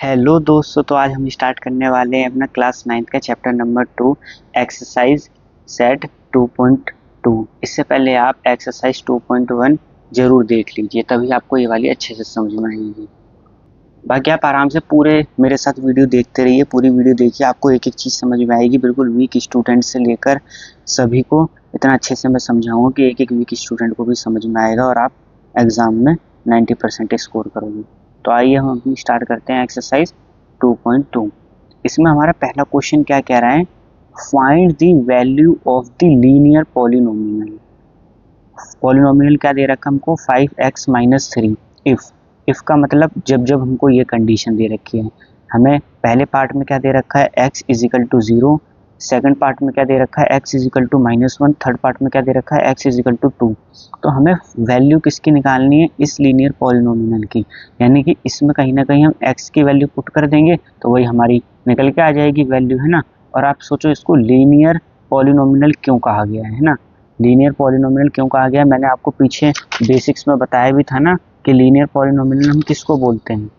Hello दोस्तों, तो आज हम स्टार्ट करने वाले हैं अपना क्लास 9th का चैप्टर नंबर 2 एक्सरसाइज सेट 2.2। इससे पहले आप एक्सरसाइज 2.1 जरूर देख लीजिए, तभी आपको ये वाली अच्छे से समझ में आएगी। बाकी आप आराम से पूरे मेरे साथ वीडियो देखते रहिए, पूरी वीडियो देखिए, आपको एक एक चीज़ समझ में आएगी। बिल्कुल वीक स्टूडेंट से लेकर सभी को इतना अच्छे से मैं समझाऊंगा कि एक एक वीक स्टूडेंट को भी समझ में आएगा और आप एग्ज़ाम में 90% स्कोर करोगे। तो आइए हम अपनी स्टार्ट करते हैं एक्सरसाइज 2.2। इसमें हमारा पहला क्वेश्चन क्या कह रहा है, find the value of the linear polynomial. Polynomial क्या दे रखा है हमको, 5x-3। इफ का मतलब जब जब हमको ये कंडीशन दे रखी है, हमें पहले पार्ट में क्या दे रखा है x is equal to 0, second part में क्या दे रखा है x is equal to -1, third part में क्या दे रखा है x इज इक्वल टू 2। तो हमें वैल्यू किसकी निकालनी है, इस लीनियर पॉलिनोमियल की। यानी कि इसमें कहीं ना कहीं हम x की वैल्यू पुट कर देंगे तो वही हमारी निकल के आ जाएगी वैल्यू, है ना। और आप सोचो इसको लीनियर पॉलिनोमियल क्यों कहा गया है ना। लीनियर पॉलिनोमियल क्यों कहा गया है, मैंने आपको पीछे बेसिक्स में बताया भी था ना कि लीनियर पॉलिनोमियल हम किसको बोलते हैं,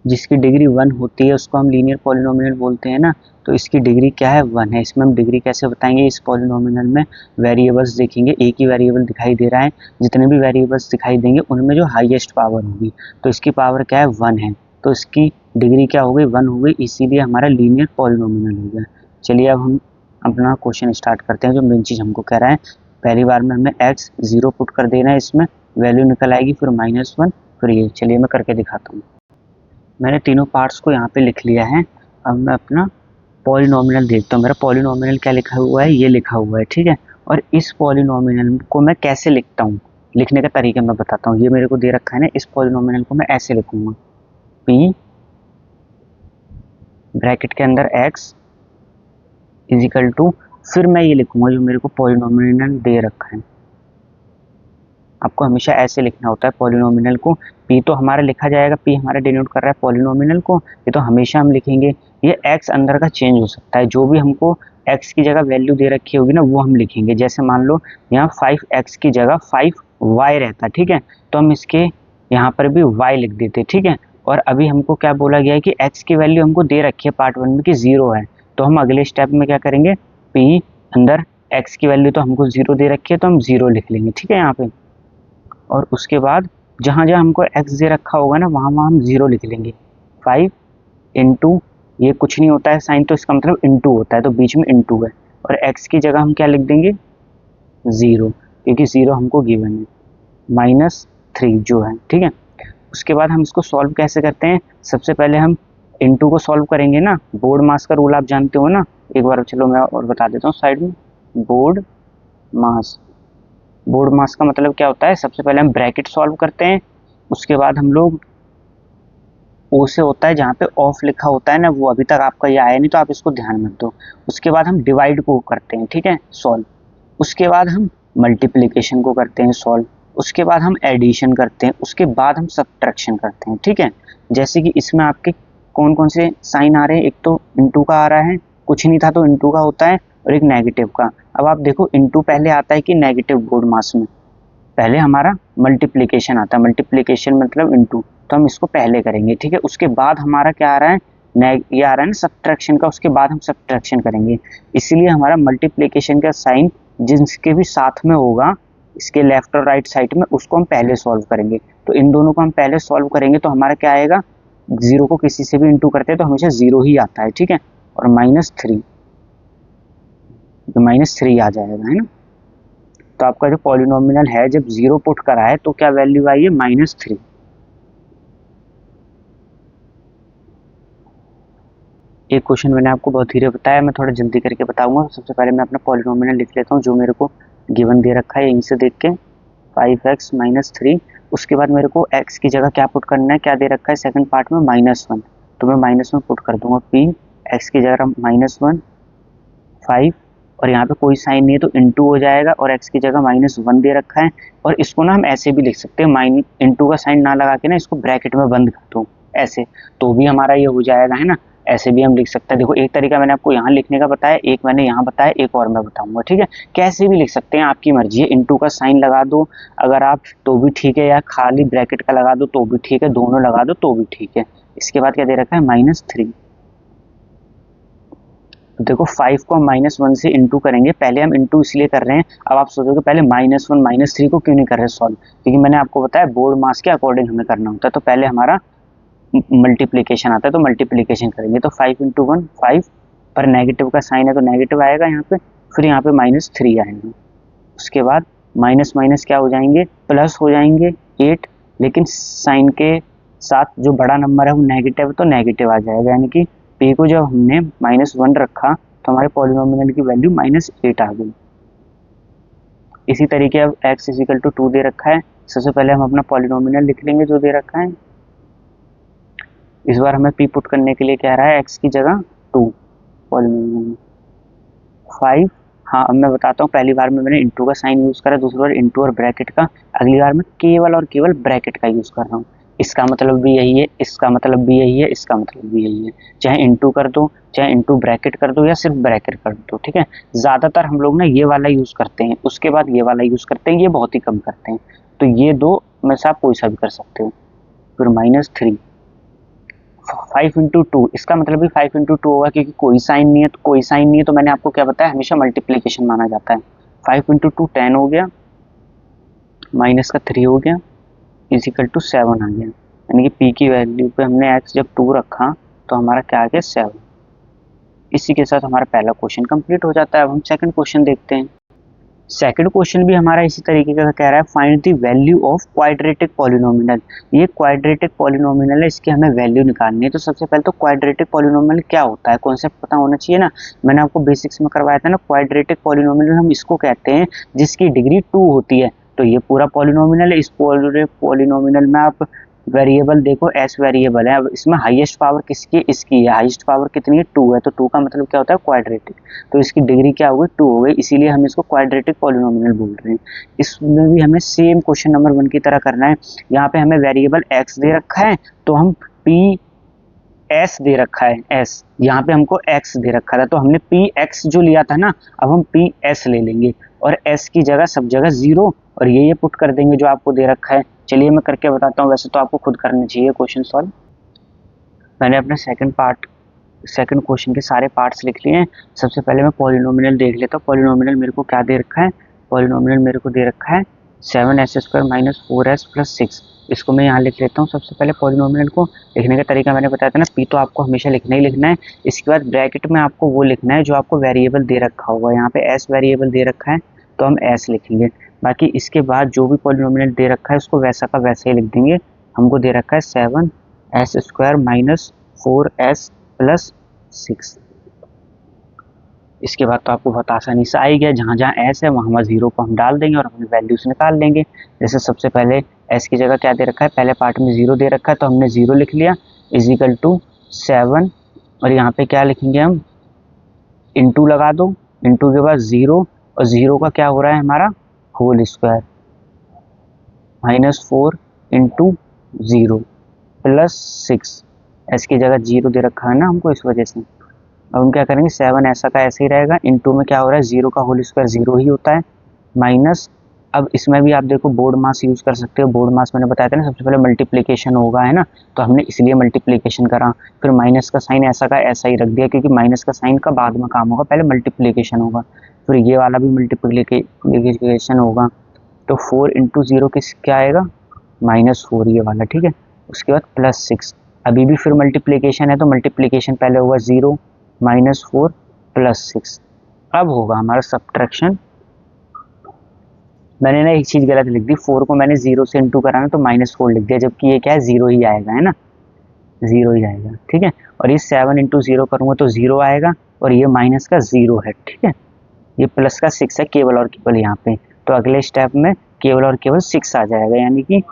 जिसकी डिग्री 1 होती है उसको हम लीनियर पॉलिनोमियल बोलते हैं ना। तो इसकी डिग्री क्या है, 1 है। इसमें हम डिग्री कैसे बताएंगे, इस पॉलिनोमियल में वेरिएबल्स देखेंगे, एक ही वेरिएबल दिखाई दे रहा है, जितने भी वेरिएबल्स दिखाई देंगे उनमें जो हाईएस्ट पावर होगी, तो इसकी पावर क्या है, 1 है। तो इसकी डिग्री क्या हो गई, 1 हो गई, इसीलिए हमारा लीनियर पॉलिनोमियल हो गया। चलिए अब हम अपना क्वेश्चन स्टार्ट करते हैं। जो मेन चीज़ हमको कह रहा है, पहली बार में हमें x 0 पुट कर देना है, इसमें वैल्यू निकल आएगी, फिर -1, फिर ये। चलिए मैं करके दिखाता हूँ। मैंने तीनों पार्ट्स को यहाँ पे लिख लिया है। अब मैं अपना पॉलिनोमियल देखता हूँ। मेरा पॉलिनोमियल क्या लिखा हुआ है, ये लिखा हुआ है, ठीक है। और इस पॉलिनोमियल को मैं कैसे लिखता हूँ, लिखने का तरीका मैं बताता हूँ। ये मेरे को दे रखा है ना, इस पॉलिनोमियल को मैं ऐसे लिखूंगा, p ब्रैकेट के अंदर x इज इक्वल टू, फिर मैं ये लिखूंगा जो मेरे को पॉलिनोमियल दे रखा है। आपको हमेशा ऐसे लिखना होता है पॉलिनोमियल को। p तो हमारा लिखा जाएगा, p हमारा डिनोट कर रहा है पॉलिनोमियल को, ये तो हमेशा हम लिखेंगे। ये x अंदर का चेंज हो सकता है, जो भी हमको x की जगह वैल्यू दे रखी होगी ना वो हम लिखेंगे। जैसे मान लो यहाँ 5x की जगह 5y रहता, ठीक है, तो हम इसके यहाँ पर भी y लिख देते, ठीक है। और अभी हमको क्या बोला गया है कि x की वैल्यू हमको दे रखी है पार्ट 1 में कि 0 है, तो हम अगले स्टेप में क्या करेंगे, p अंदर x की वैल्यू तो हमको 0 दे रखी है तो हम 0 लिख लेंगे, ठीक है यहाँ पे। और उसके बाद जहाँ जहाँ हमको x दे रखा होगा ना वहाँ वहाँ हम 0 लिख लेंगे। 5 इंटू, ये कुछ नहीं होता है साइन, तो इसका मतलब इंटू होता है, तो बीच में इंटू है। और x की जगह हम क्या लिख देंगे, 0, क्योंकि 0 हमको गिवन है, -3 जो है, ठीक है। उसके बाद हम इसको सॉल्व कैसे करते हैं, सबसे पहले हम इंटू को सॉल्व करेंगे ना। बोर्ड मास का रूल आप जानते हो ना, एक बार चलो मैं और बता देता हूँ साइड में। बोर्ड मास, बोर्ड मास का मतलब क्या होता है, सबसे पहले हम ब्रैकेट सॉल्व करते हैं, उसके बाद हम लोग ओ से होता है, जहाँ पे ऑफ लिखा होता है ना, वो अभी तक आपका ये आया नहीं तो आप इसको ध्यान मत दो। उसके बाद हम डिवाइड को करते हैं, ठीक है, सॉल्व। उसके बाद हम मल्टीप्लिकेशन को करते हैं सॉल्व। उसके बाद हम एडिशन करते हैं, उसके बाद हम सब्ट्रैक्शन करते हैं, ठीक है। जैसे कि इसमें आपके कौन कौन से साइन आ रहे हैं, एक तो इंटू का आ रहा है, कुछ नहीं था तो इंटू का होता है, और एक नेगेटिव का। अब आप देखो इंटू पहले आता है कि नेगेटिव, बोर्ड मास में पहले हमारा मल्टीप्लिकेशन आता है, मल्टीप्लिकेशन मतलब इंटू, तो हम इसको पहले करेंगे, ठीक है। उसके बाद हमारा क्या आ रहा है, ये आ रहा है ना सब्ट्रैक्शन का, उसके बाद हम सब्ट्रैक्शन करेंगे। इसीलिए हमारा मल्टीप्लिकेशन का साइन जिसके भी साथ में होगा, इसके लेफ्ट और राइट साइड में, उसको हम पहले सॉल्व करेंगे। तो इन दोनों को हम पहले सॉल्व करेंगे तो हमारा क्या आएगा, 0 को किसी से भी इंटू करते हैं तो हमेशा 0 ही आता है, ठीक है। और -3, तो -3 आ जाएगा, है ना। तो आपका जो पॉलिनोमियल है, जब 0 पुट करा है तो क्या वैल्यू आई है, -3। एक क्वेश्चन मैंने आपको बहुत धीरे बताया, मैं थोड़ा जल्दी करके बताऊंगा। तो सबसे पहले मैं अपना पॉलिनोमियल लिख लेता हूँ जो मेरे को गिवन दे रखा है, यहीं से देख के 5x-3। उसके बाद मेरे को x की जगह क्या पुट करना है, क्या दे रखा है सेकंड पार्ट में, -1, तो मैं -1 पुट कर दूंगा। p x की जगह -1, 5, और यहाँ पे कोई साइन नहीं है तो इंटू हो जाएगा, और x की जगह -1 दे रखा है। और इसको ना हम ऐसे भी लिख सकते हैं, इंटू का साइन ना लगा के ना इसको ब्रैकेट में बंद कर दो ऐसे, तो भी हमारा ये हो जाएगा, है ना। ऐसे भी हम लिख सकते हैं। देखो एक तरीका मैंने आपको यहाँ लिखने का बताया, एक मैंने यहाँ बताया, एक और मैं बताऊंगा, ठीक है। कैसे भी लिख सकते हैं, आपकी मर्जी है। इंटू का साइन लगा दो अगर आप तो भी ठीक है, या खाली ब्रैकेट का लगा दो तो भी ठीक है, दोनों लगा दो तो भी ठीक है। इसके बाद क्या दे रखा है -3। तो देखो 5 को हम -1 से इंटू करेंगे, पहले हम इंटू इसलिए कर रहे हैं, अब आप सोचोगे पहले -1 -3 को क्यों नहीं कर रहे सॉल्व, क्योंकि मैंने आपको बताया बोर्ड मास के अकॉर्डिंग हमें करना होता है, तो पहले हमारा मल्टीप्लीकेशन आता है तो मल्टीप्लीकेशन करेंगे। तो 5 × 1 5, पर नेगेटिव का साइन है तो नेगेटिव आएगा यहाँ पे, फिर यहाँ पे -3 आएगा, उसके बाद माइनस माइनस क्या हो जाएंगे, प्लस हो जाएंगे 8, लेकिन साइन के साथ जो बड़ा नंबर है वो नेगेटिव है तो नेगेटिव आ जाएगा, यानी कि p को जब हमने -1 रखा तो हमारे पॉलिनोमियल की वैल्यू -8 आ गई। इसी तरीके अब x = 2 दे रखा है, सबसे पहले हम अपना पॉलिनोमियल लिख लेंगे जो दे रखा है। इस बार हमें p पुट करने के लिए कह रहा है x की जगह 2, पॉलिनोमियल 5। हाँ, अब मैं बताता हूँ, पहली बार में मैंने इंटू का साइन यूज़ करा, दूसरी बार इंटू और ब्रैकेट का, अगली बार मैं केवल और केवल ब्रैकेट का यूज़ कर रहा हूँ। इसका मतलब भी यही है, इसका मतलब भी यही है, इसका मतलब भी यही है, चाहे इंटू कर दो, चाहे इंटू ब्रैकेट कर दो, या सिर्फ ब्रैकेट कर दो, ठीक है। ज़्यादातर हम लोग ना ये वाला यूज़ करते हैं, उसके बाद ये वाला यूज़ करते हैं, ये बहुत ही कम करते हैं, तो ये दो में से आप कोई सा भी कर सकते हो। फिर -3, 5 × 2, इसका मतलब भी 5 × 2 होगा, क्योंकि कोई साइन नहीं है, तो कोई साइन नहीं है तो मैंने आपको क्या बताया, हमेशा मल्टीप्लिकेशन माना जाता है। 5 × 2 10 हो गया, -3 हो गया, = 7 आ गया, यानी कि p की वैल्यू पे हमने x जब 2 रखा तो हमारा क्या आ गया 7। इसी के साथ हमारा पहला क्वेश्चन कंप्लीट हो जाता है। अब हम सेकंड क्वेश्चन देखते हैं। सेकंड क्वेश्चन भी हमारा इसी तरीके का कह रहा है, find the value of quadratic polynomial. ये क्वाड्रेटिक पॉलिनोमियल है, इसकी हमें वैल्यू निकालनी है। तो सबसे पहले तो क्वाड्रेटिक पॉलिनोमियल क्या होता है, कॉन्सेप्ट पता होना चाहिए ना। मैंने आपको बेसिक्स में करवाया था ना, क्वाड्रेटिक पॉलिनोमियल हम इसको कहते हैं जिसकी डिग्री 2 होती है। तो ये पूरा पॉलिनोमियल है, इस पूरे पॉलिनोमियल में आप वेरिएबल देखो, एस वेरिएबल है, अब इसमें हाईएस्ट पावर किसकी, इसकी है, हाईएस्ट पावर कितनी है 2 है, तो 2 का मतलब क्या होता है क्वाड्रेटिक, तो इसकी डिग्री क्या हो गई 2 हो गई, इसीलिए हम इसको क्वाड्रेटिक पॉलिनोमियल बोल रहे हैं। इसमें भी हमें सेम क्वेश्चन नंबर 1 की तरह करना है। यहाँ पे हमें वेरिएबल x दे रखा है तो हम p s दे रखा है s, यहाँ पे हमको x दे रखा था तो हमने px जो लिया था ना, अब हम ps ले लेंगे और s की जगह सब जगह 0 और ये पुट कर देंगे जो आपको दे रखा है। चलिए मैं करके बताता हूँ, वैसे तो आपको खुद करना चाहिए क्वेश्चन सॉल्व। मैंने अपने सेकंड क्वेश्चन के सारे पार्ट्स लिख लिए हैं। सबसे पहले मैं पॉलिनोमियल देख लेता हूँ, पॉलिनोमियल मेरे को क्या दे रखा है, पॉलिनोमियल मेरे को दे रखा है 7s² - 4s + 6। इसको मैं यहाँ लिख लेता हूँ। सबसे पहले पॉलिनोमियल को लिखने का तरीका मैंने बताया था ना, p तो आपको हमेशा लिखना ही लिखना है, इसके बाद ब्रैकेट में आपको वो लिखना है जो आपको वेरिएबल दे रखा होगा। यहाँ पे s वेरिएबल दे रखा है तो हम s लिखेंगे, बाकी इसके बाद जो भी पॉलिनोमियल दे रखा है उसको वैसा का वैसा ही लिख देंगे। हमको दे रखा है 7s² - 4s + 6। इसके बाद तो आपको बहुत आसानी से आ ही गया, जहाँ जहाँ s है वहाँ 0 को हम डाल देंगे और अपनी वैल्यूज निकाल लेंगे। जैसे सबसे पहले s की जगह क्या दे रखा है, पहले पार्ट में 0 दे रखा है तो हमने 0 लिख लिया, = 7, और यहाँ पे क्या लिखेंगे हम, इंटू लगा दो, इंटू के बाद 0 और 0 का क्या हो रहा है हमारा होल स्क्वायर, -4 × 0 + 6। s की जगह 0 दे रखा है ना हमको, इस वजह से अब हम क्या करेंगे, 7 ऐसा का ऐसे ही रहेगा, इंटू में क्या हो रहा है 0 का होल स्क्वायर 0 ही होता है, माइनस। अब इसमें भी आप देखो बोर्ड मास यूज़ कर सकते हो, बोर्ड मास मैंने बताया था ना सबसे पहले मल्टीप्लिकेशन होगा, है ना, तो हमने इसलिए मल्टीप्लिकेशन करा। फिर माइनस का साइन ऐसा का ऐसा ही रख दिया, क्योंकि माइनस का साइन का बाद में काम होगा, पहले मल्टीप्लिकेशन होगा। फिर ये वाला भी मल्टीप्लिकेशन होगा, तो 4 × 0 क्या आएगा, -4 ये वाला, ठीक है। उसके बाद +6, अभी भी फिर मल्टीप्लिकेशन है तो मल्टीप्लिकेशन पहले होगा 0 -4 + 6। अब होगा हमारा सब्ट्रैक्शन। मैंने ना एक चीज़ गलत लिख दी, 4 को मैंने 0 से इंटू कराना तो -4 लिख दिया, जबकि ये क्या है 0 ही आएगा, है ना, 0 ही आएगा, ठीक है। और ये 7 × 0 करूँगा तो 0 आएगा, और ये माइनस का 0 है, ठीक है। ये प्लस का 6 है केवल और केवल यहाँ पे, तो अगले स्टेप में केवल और केवल 6 आ जाएगा, यानी कि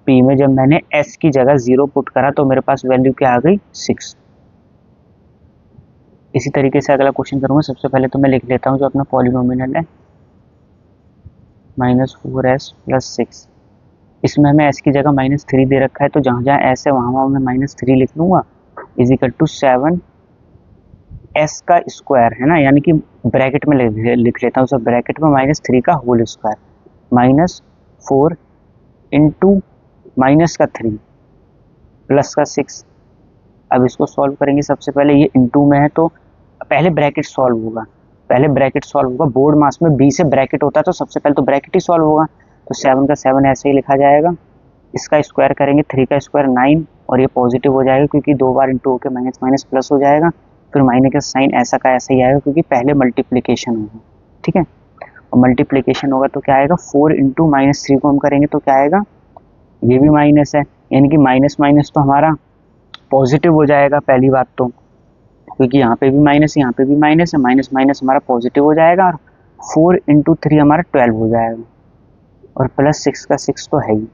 p में जब मैंने s की जगह 0 पुट करा तो मेरे पास वैल्यू क्या आ गई 6। इसी तरीके से अगला क्वेश्चन करूँगा। सबसे पहले तो मैं लिख लेता हूँ जो अपना पॉलिनोमियल है, -4s + 6। इसमें हमें s की जगह -3 दे रखा है, तो जहाँ जहाँ s है वहाँ मैं -3 लिख लूँगा, = 7 s का स्क्वायर, है ना, यानी कि ब्रैकेट में लिख लेता हूँ, सब ब्रैकेट में -3 का होल स्क्वायर, -4 × -3 + का 6 अब इसको सॉल्व करेंगे, सबसे पहले ये इनटू में है तो पहले ब्रैकेट सॉल्व होगा, पहले ब्रैकेट सॉल्व होगा। बोर्ड मास में बी से ब्रैकेट होता है तो सबसे पहले तो ब्रैकेट ही सॉल्व होगा। तो 7 का 7 ऐसे ही लिखा जाएगा, इसका स्क्वायर करेंगे 3 का स्क्वायर 9, और ये पॉजिटिव हो जाएगा क्योंकि 2 बार इंटू होकर माइनस माइनस प्लस हो जाएगा। फिर माइनस का साइन ऐसा का ऐसा ही आएगा क्योंकि पहले मल्टीप्लीकेशन होगा, ठीक है। और मल्टीप्लीकेशन होगा तो क्या आएगा, 4 इंटू माइनस 3 को हम करेंगे तो क्या आएगा, ये भी माइनस है, यानी कि माइनस माइनस तो हमारा पॉजिटिव हो जाएगा पहली बात तो, क्योंकि यहाँ पे भी माइनस है यहाँ पे भी माइनस है, माइनस माइनस हमारा पॉजिटिव हो जाएगा, और 4 इंटू 3 हमारा 12 हो जाएगा, और प्लस 6 का 6 तो है ही।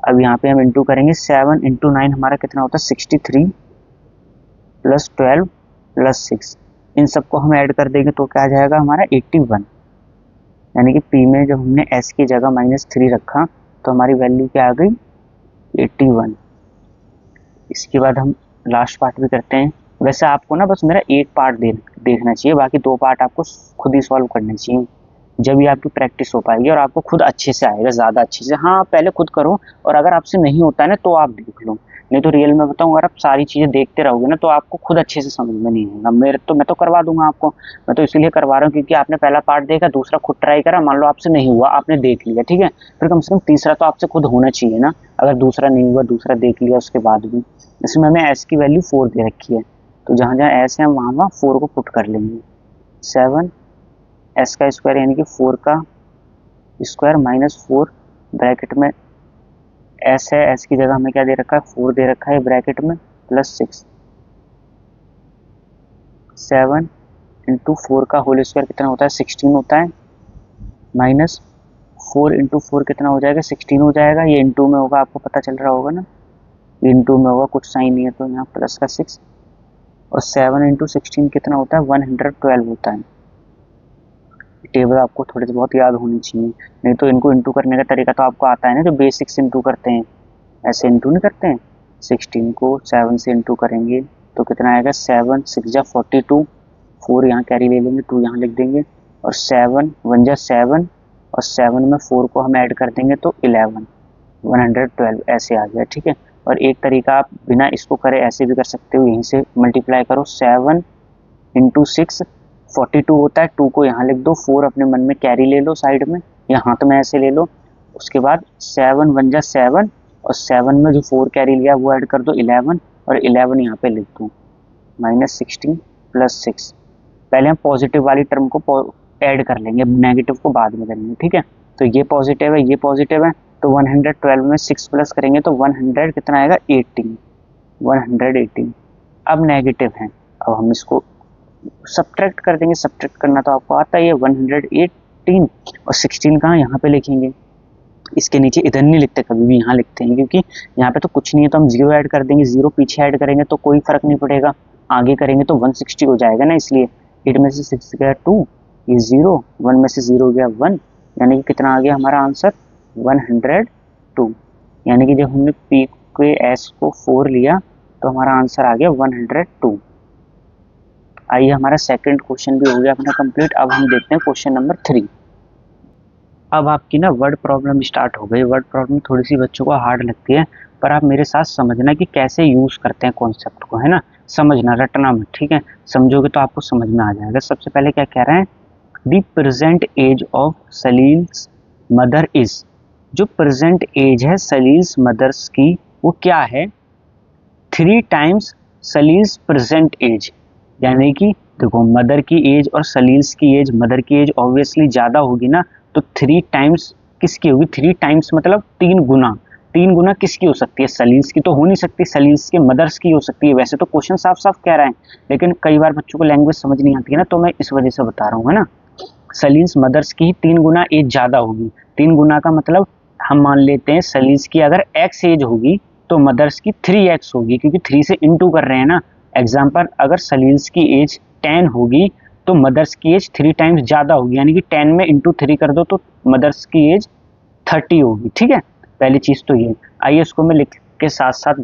अब यहाँ पे हम इंटू करेंगे, 7 इंटू 9 हमारा कितना होता है 63, प्लस 12 प्लस 6, इन सबको हम ऐड कर देंगे तो क्या आ जाएगा हमारा 81, यानी कि पी में जब हमने एस की जगह -3 रखा तो हमारी वैल्यू क्या आ गई 81। इसके बाद हम लास्ट पार्ट भी करते हैं। वैसे आपको ना बस मेरा एक पार्ट देखना चाहिए, बाकी 2 पार्ट आपको खुद ही सॉल्व करने चाहिए, जब ये आपकी प्रैक्टिस हो पाएगी और आपको खुद अच्छे से आएगा, ज़्यादा अच्छे से। हाँ पहले खुद करो, और अगर आपसे नहीं होता है ना तो आप देख लो, नहीं तो रियल में बताऊँ अगर आप सारी चीज़ें देखते रहोगे ना तो आपको खुद अच्छे से समझ में नहीं आएगा। मैं तो करवा दूंगा आपको, मैं तो इसीलिए करवा रहा हूँ क्योंकि आपने पहला पार्ट देखा, दूसरा खुद ट्राई करा, मान लो आपसे नहीं हुआ, आपने देख लिया, ठीक है, फिर कम से कम तीसरा तो आपसे खुद होना चाहिए ना। अगर दूसरा नहीं हुआ, दूसरा देख लिया उसके बाद भी। इसमें हमें एस की वैल्यू 4 दे रखी है, तो जहाँ जहाँ एस है हम वहाँ वहाँ 4 को पुट कर लेंगे। 7 एस का स्क्वायर यानी कि 4 का स्क्वायर -4 ब्रैकेट में एस है, एस की जगह हमें क्या दे रखा है 4 दे रखा है ब्रैकेट में, प्लस 6। 7 इंटू 4 का होल स्क्वायर कितना होता है 16 होता है, -4 इंटू 4 कितना हो जाएगा 16 हो जाएगा। ये इंटू में होगा, आपको पता चल रहा होगा ना, इंटू में होगा, कुछ साइन नहीं है तो यहाँ प्लस का 6, और 7 इंटू 16 कितना होता है 112 होता है। टेबल आपको थोड़े से बहुत याद होनी चाहिए, नहीं तो इनको इंटू करने का तरीका तो आपको आता है ना, जो बेसिक से इंटू करते हैं, ऐसे इंटू नहीं करते हैं। 16 को 7 से इंटू करेंगे तो कितना आएगा 7 6 जा 42, 4 यहाँ कैरी ले लेंगे, 2 यहाँ लिख देंगे, और 7 1 जा 7, और 7 में 4 को हम ऐड कर देंगे तो 11, 112 ऐसे आ गया, ठीक है। और एक तरीका आप बिना इसको करे ऐसे भी कर सकते हो, यहीं से मल्टीप्लाई करो, 7 इंटू 6 42 होता है, 2 को यहाँ लिख दो, 4 अपने मन में कैरी ले लो साइड में या हाथ में ऐसे ले लो, उसके बाद 7 1 जा 7, और 7 में जो 4 कैरी लिया वो ऐड कर दो 11, और 11 यहाँ पे लिख दो, -16 प्लस 6। पहले हम पॉजिटिव वाली टर्म को ऐड कर लेंगे, नेगेटिव को बाद में करेंगे, ठीक है। तो ये पॉजिटिव है, ये पॉजिटिव है, तो 112 में 6 प्लस करेंगे तो 100 कितना आएगा 18, 118। अब नेगेटिव है, अब हम इसको सब्ट्रैक्ट कर देंगे, सब्ट्रैक्ट करना तो आपको आता ही है, 118 और 16 कहाँ यहाँ पे लिखेंगे, इसके नीचे इधर नहीं लिखते, कभी भी यहाँ लिखते हैं, क्योंकि यहाँ पे तो कुछ नहीं है तो हम 0 ऐड कर देंगे, 0 पीछे ऐड करेंगे तो कोई फर्क नहीं पड़ेगा, आगे करेंगे तो 160 हो जाएगा ना, इसलिए 8 में से 6 गया 2, ये 0, 1 में से 0 गया 1, यानी कि कितना आ गया हमारा आंसर 102। यानी कि जब हमने पी के एस को 4 लिया तो हमारा आंसर आ गया 102। आइए हमारा सेकंड क्वेश्चन भी हो गया अपना कंप्लीट। अब हम देखते हैं क्वेश्चन नंबर 3। अब आपकी ना वर्ड प्रॉब्लम स्टार्ट हो गई। वर्ड प्रॉब्लम थोड़ी सी बच्चों को हार्ड लगती है, पर आप मेरे साथ समझना कि कैसे यूज करते हैं कॉन्सेप्ट को, है ना, समझना, रटना मत, ठीक है, समझोगे तो आपको समझ में आ जाएगा। सबसे पहले क्या कह रहे हैं, the present age of Salil's mother is, जो प्रेजेंट एज है सलील्स मदर्स की वो क्या है, 3 टाइम्स सलील्स प्रेजेंट एज। यानी कि देखो मदर की एज और सलील्स की एज, मदर की एज ऑब्वियसली ज़्यादा होगी ना, तो 3 टाइम्स किसकी होगी, 3 टाइम्स मतलब 3 गुना, 3 गुना किसकी हो सकती है, सलील्स की तो हो नहीं सकती, सलील्स के मदर्स की हो सकती है। वैसे तो क्वेश्चन साफ साफ कह रहा है, लेकिन कई बार बच्चों को लैंग्वेज समझ नहीं आती है ना, तो मैं इस वजह से बता रहा हूँ, है ना। सलील्स मदर्स की 3 गुना एज ज़्यादा होगी, 3 गुना का मतलब हम मान लेते हैं सलील्स की अगर x एज होगी तो मदर्स की 3x होगी, क्योंकि 3 से इंटू कर रहे हैं ना। एग्जाम्पल, अगर सलील्स की एज 10 होगी तो मदर्स की एज 3 टाइम्स ज़्यादा होगी, यानी कि 10 में इंटू 3 कर दो तो मदर्स की एज 30 होगी, ठीक है। पहली चीज़ तो ये। आइए इसको मैं लिख के साथ साथ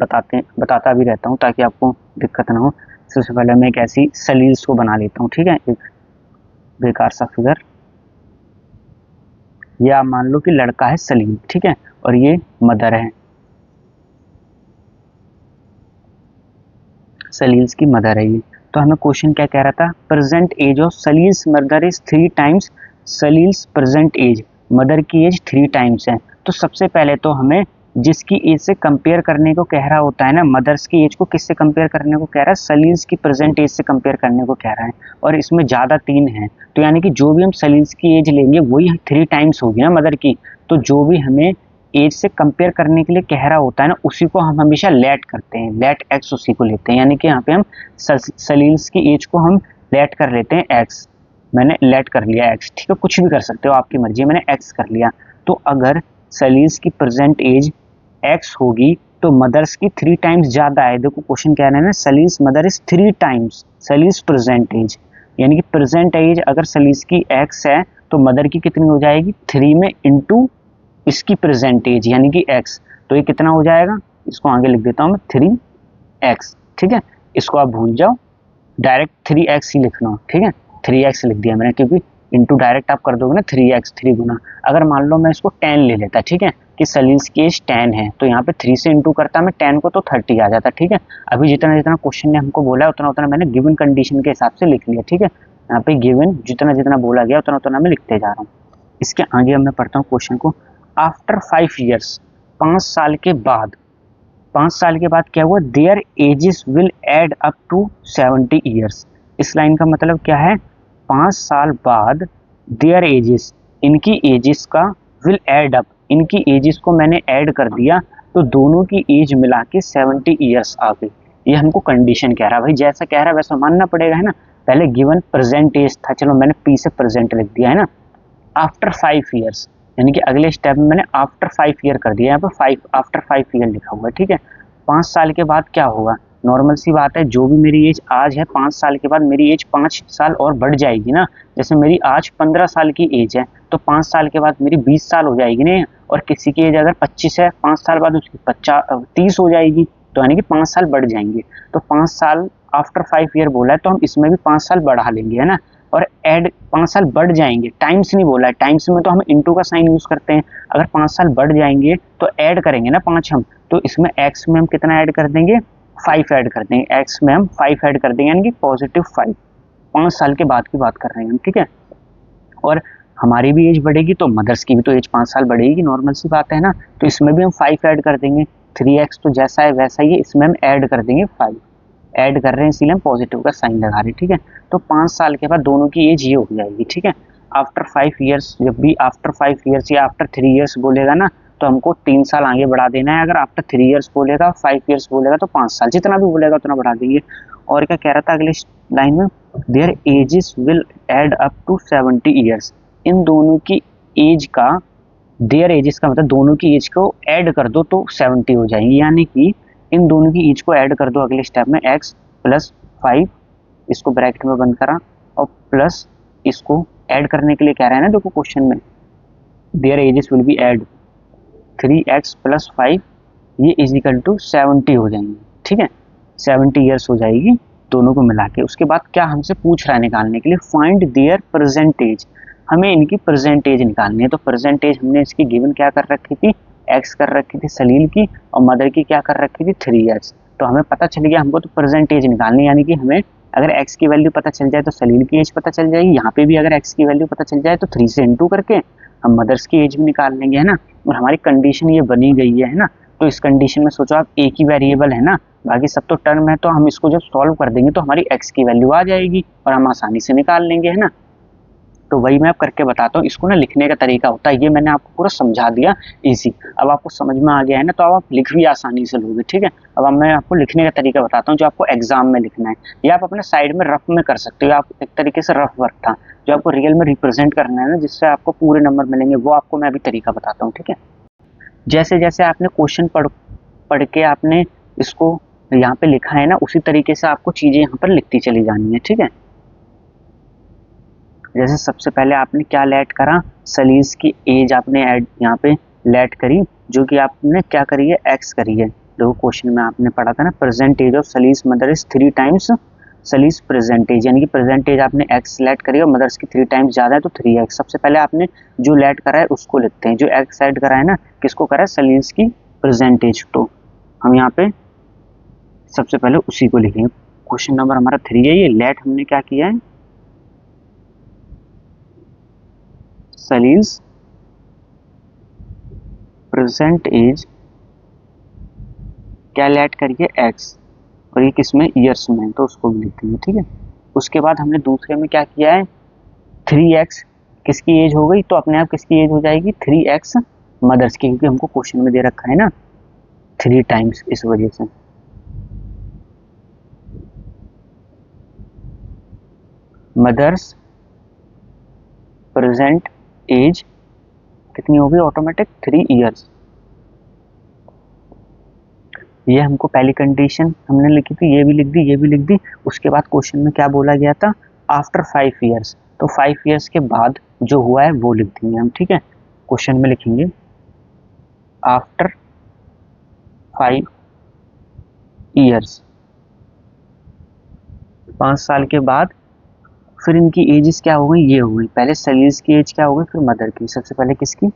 बताता भी रहता हूँ ताकि आपको दिक्कत ना हो। सबसे पहले मैं एक ऐसी सलील्स को बना लेता हूँ, ठीक है, एक बेकार सा फिगर। ये आप मान लो कि लड़का है सलीम, ठीक है, और ये मदर है। सलील्स की मदर है ये। तो हमें क्वेश्चन क्या कह रहा था, present age of Salil's mother is 3 times Salil's present age, mother की एज 3 टाइम्स है। तो सबसे पहले तो हमें जिसकी एज से कंपेयर करने को कह रहा होता है ना, मदर्स की एज को किससे कंपेयर करने को कह रहा है, सलील्स की प्रेजेंट एज से कंपेयर करने को कह रहा है, और इसमें ज़्यादा 3 है, तो यानी कि जो भी हम सलील्स की एज लेंगे वही 3 टाइम्स होगी ना मदर की। तो जो भी हमें एज से कंपेयर करने के लिए कह रहा होता है ना, उसी को हम हमेशा लेट करते हैं, लेट एक्स उसी को लेते हैं, यानी कि यहाँ पे हम सलील्स की एज को हम लेट कर लेते हैं एक्स। मैंने लेट कर लिया एक्स, ठीक है, कुछ भी कर सकते हो आपकी मर्जी है, मैंने एक्स कर लिया। तो अगर सलील्स की प्रेजेंट एज एक्स होगी तो मदर्स की 3 टाइम्स ज़्यादा है। देखो क्वेश्चन कह रहे हैं ना, Salil's mother is 3 times Salil's present age, यानी कि प्रेजेंट एज अगर सलील्स की एक्स है तो मदर की कितनी हो जाएगी, 3 में इंटू इसकी प्रेजेंट एज यानी कि एक्स, तो ये कितना हो जाएगा, इसको आगे लिख देता हूँ मैं 3x, ठीक है, इसको आप भूल जाओ, डायरेक्ट 3x ही लिखना, ठीक है, 3x लिख दिया मैंने, क्योंकि इंटू डायरेक्ट आप कर दोगे ना 3x 3 गुना। अगर मान लो मैं इसको 10 ले लेता, ठीक है, कि सलील्स की एज 10 है, तो यहाँ पे 3 से इंटू करता मैं 10 को तो 30 आ जाता, ठीक है। अभी जितना जितना क्वेश्चन ने हमको बोला है उतना उतना मैंने गिवन कंडीशन के हिसाब से लिख लिया, ठीक है, यहाँ पे गिवन जितना जितना बोला गया उतना उतना मैं लिखते जा रहा हूँ। इसके आगे अब मैं पढ़ता हूँ क्वेश्चन को, आफ्टर 5 ईयर्स, 5 साल के बाद, 5 साल के बाद क्या हुआ, their ages will add up to 70 years. इस लाइन का मतलब क्या है, 5 साल बाद देयर एजेस, इनकी एजेस का, विल एड अप, इनकी एजेस को मैंने ऐड कर दिया तो दोनों की एज मिला के 70 ईयर्स आ गई। ये हमको कंडीशन कह रहा है, भाई जैसा कह रहा है वैसा मानना पड़ेगा, है ना। पहले गिवन प्रेजेंट एज था, चलो मैंने पी से प्रेजेंट लिख दिया, है ना। आफ्टर 5 ईयर्स, यानी कि अगले स्टेप में मैंने आफ्टर 5 ईयर कर दिया, यहाँ पर 5 आफ्टर 5 ईयर लिखा हुआ है, ठीक है। 5 साल के बाद क्या होगा, नॉर्मल सी बात है, जो भी मेरी एज आज है 5 साल के बाद मेरी एज 5 साल और बढ़ जाएगी ना। जैसे मेरी आज 15 साल की एज है तो 5 साल के बाद मेरी 20 साल हो जाएगी ना, और किसी की एज अगर 25 है 5 साल बाद उसकी 30 हो जाएगी, तो यानी कि 5 साल बढ़ जाएंगे। तो 5 साल आफ्टर 5 ईयर बोला है तो हम इसमें भी 5 साल बढ़ा लेंगे, है ना, और ऐड 5 साल बढ़ जाएंगे, टाइम्स नहीं बोला है, टाइम्स में तो हम इंटू का साइन यूज करते हैं, अगर 5 साल बढ़ जाएंगे तो ऐड करेंगे ना 5 हम, तो इसमें एक्स में हम कितना ऐड कर देंगे, 5 ऐड कर देंगे, एक्स में हम 5 ऐड कर देंगे, यानी कि पॉजिटिव 5, 5 साल के बाद की बात कर रहे हैं हम, ठीक है। और हमारी भी एज बढ़ेगी तो मदर्स की भी तो एज 5 साल बढ़ेगी, नॉर्मल सी बात है ना, तो इसमें भी हम 5 ऐड कर देंगे, 3x तो जैसा है वैसा ही, इसमें हम ऐड कर देंगे 5, ऐड कर रहे हैं इसीलिए हम पॉजिटिव का साइन लगा रहे हैं, ठीक है। तो 5 साल के बाद दोनों की एज ये हो जाएगी, ठीक है। आफ्टर 5 ईयर्स, जब भी आफ्टर 5 ईयर्स या आफ्टर 3 ईयर्स बोलेगा ना तो हमको 3 साल आगे बढ़ा देना है, अगर आफ्टर 3 ईयर्स बोलेगा, 5 ईयर्स बोलेगा तो 5 साल, जितना भी बोलेगा उतना बढ़ा देंगे। और क्या कह रहा था अगले लाइन में, their ages will add up to 70 years, इन दोनों की एज का, देयर एजेस का मतलब दोनों की एज को ऐड कर दो तो 70 हो जाएंगी, यानी कि इन दोनों की एज को ऐड कर दो अगले स्टेप में, x प्लस 5, इसको ब्रैकेट में बंद करा, और प्लस इसको ऐड करने के लिए कह रहा है ना, देखो क्वेश्चन में their ages will be add 3x plus 5, ये इज इक्वल टू 70 हो जाएंगे, ठीक है, 70 ईयर्स हो जाएगी दोनों को मिला के। उसके बाद क्या हमसे पूछ रहा है निकालने के लिए, फाइंड देयर प्रेजेंट एज, हमें इनकी प्रेजेंट एज निकालनी है। तो प्रेजेंट एज हमने इसकी गिवन क्या कर रखी थी, x कर रखी थी सलील की, और मदर की क्या कर रखी थी 3x, तो हमें पता चल गया हमको तो प्रेजेंट एज निकालनी, यानी कि हमें अगर x की वैल्यू पता चल जाए तो सलील की एज पता चल जाएगी, यहाँ पे भी अगर x की वैल्यू पता चल जाए तो 3 से इंटू करके हम मदर्स की एज भी निकाल लेंगे, है ना। और हमारी कंडीशन ये बनी गई है ना, तो इस कंडीशन में सोचो आप एक ही वेरिएबल है ना, बाकी सब तो टर्म है, तो हम इसको जब सॉल्व कर देंगे तो हमारी x की वैल्यू आ जाएगी और हम आसानी से निकाल लेंगे, है ना। तो वही मैं अब करके बताता हूँ, इसको ना लिखने का तरीका होता है, ये मैंने आपको पूरा समझा दिया इजी, अब आपको समझ में आ गया है ना, तो अब आप लिख भी आसानी से लोगे, ठीक है। अब मैं आपको लिखने का तरीका बताता हूँ जो आपको एग्जाम में लिखना है, या आप अपने साइड में रफ में कर सकते हो, आप एक तरीके से रफ वर्क था, जो आपको रियल में रिप्रेजेंट करना है ना, जिससे आपको पूरे नंबर मिलेंगे, वो आपको मैं अभी तरीका बताता हूँ, ठीक है। जैसे जैसे आपने क्वेश्चन पढ़ के आपने इसको यहाँ पे लिखा है ना, उसी तरीके से आपको चीजें यहाँ पर लिखती चली जानी है, ठीक है। जैसे सबसे पहले आपने क्या लेट करा, सलील्स की एज आपने ऐड यहाँ पे लेट करी, जो कि आपने क्या करी है, एक्स करी है। देखो क्वेश्चन में आपने पढ़ा था ना, present age of Salil's mother is 3 times Salil's present age, यानी कि प्रेजेंट एज आपने एक्स लेट करी और मदर्स की 3 टाइम्स ज्यादा है तो 3x। सबसे पहले आपने जो लेट करा है उसको लिखते हैं, जो एक्स ऐड करा है ना, किसको करा है, सलील्स की प्रेजेंट एज, तो हम यहाँ पे सबसे पहले उसी को लिखेंगे। क्वेश्चन नंबर हमारा 3 है ये। लेट हमने क्या किया है, सलील्स प्रेजेंट एज, क्या लेट करिए x, और ये किसमें, ईयर्स में, तो उसको भी लिख देंगे। ठीक है। उसके बाद हमने दूसरे में क्या किया है, 3x किसकी एज हो गई, तो अपने आप किसकी एज हो जाएगी, 3x मदर्स की, क्योंकि हमको क्वेश्चन में दे रखा है ना 3 टाइम्स, इस वजह से। मदर्स प्रेजेंट एज कितनी होगी ऑटोमेटिक, 3 ईयर्स। ये हमको पहली कंडीशन हमने लिखी थी, ये भी लिख दी, ये भी लिख दी। उसके बाद क्वेश्चन में क्या बोला गया था, आफ्टर 5 ईयर्स, तो 5 ईयर्स के बाद जो हुआ है वो लिख देंगे हम। ठीक है। क्वेश्चन में लिखेंगे आफ्टर 5 ईयर्स, 5 साल के बाद फिर इनकी एजेस क्या हो गई, ये हो गई। पहले सलील्स की एज क्या हो गई, फिर मदर की। सबसे पहले किसकी,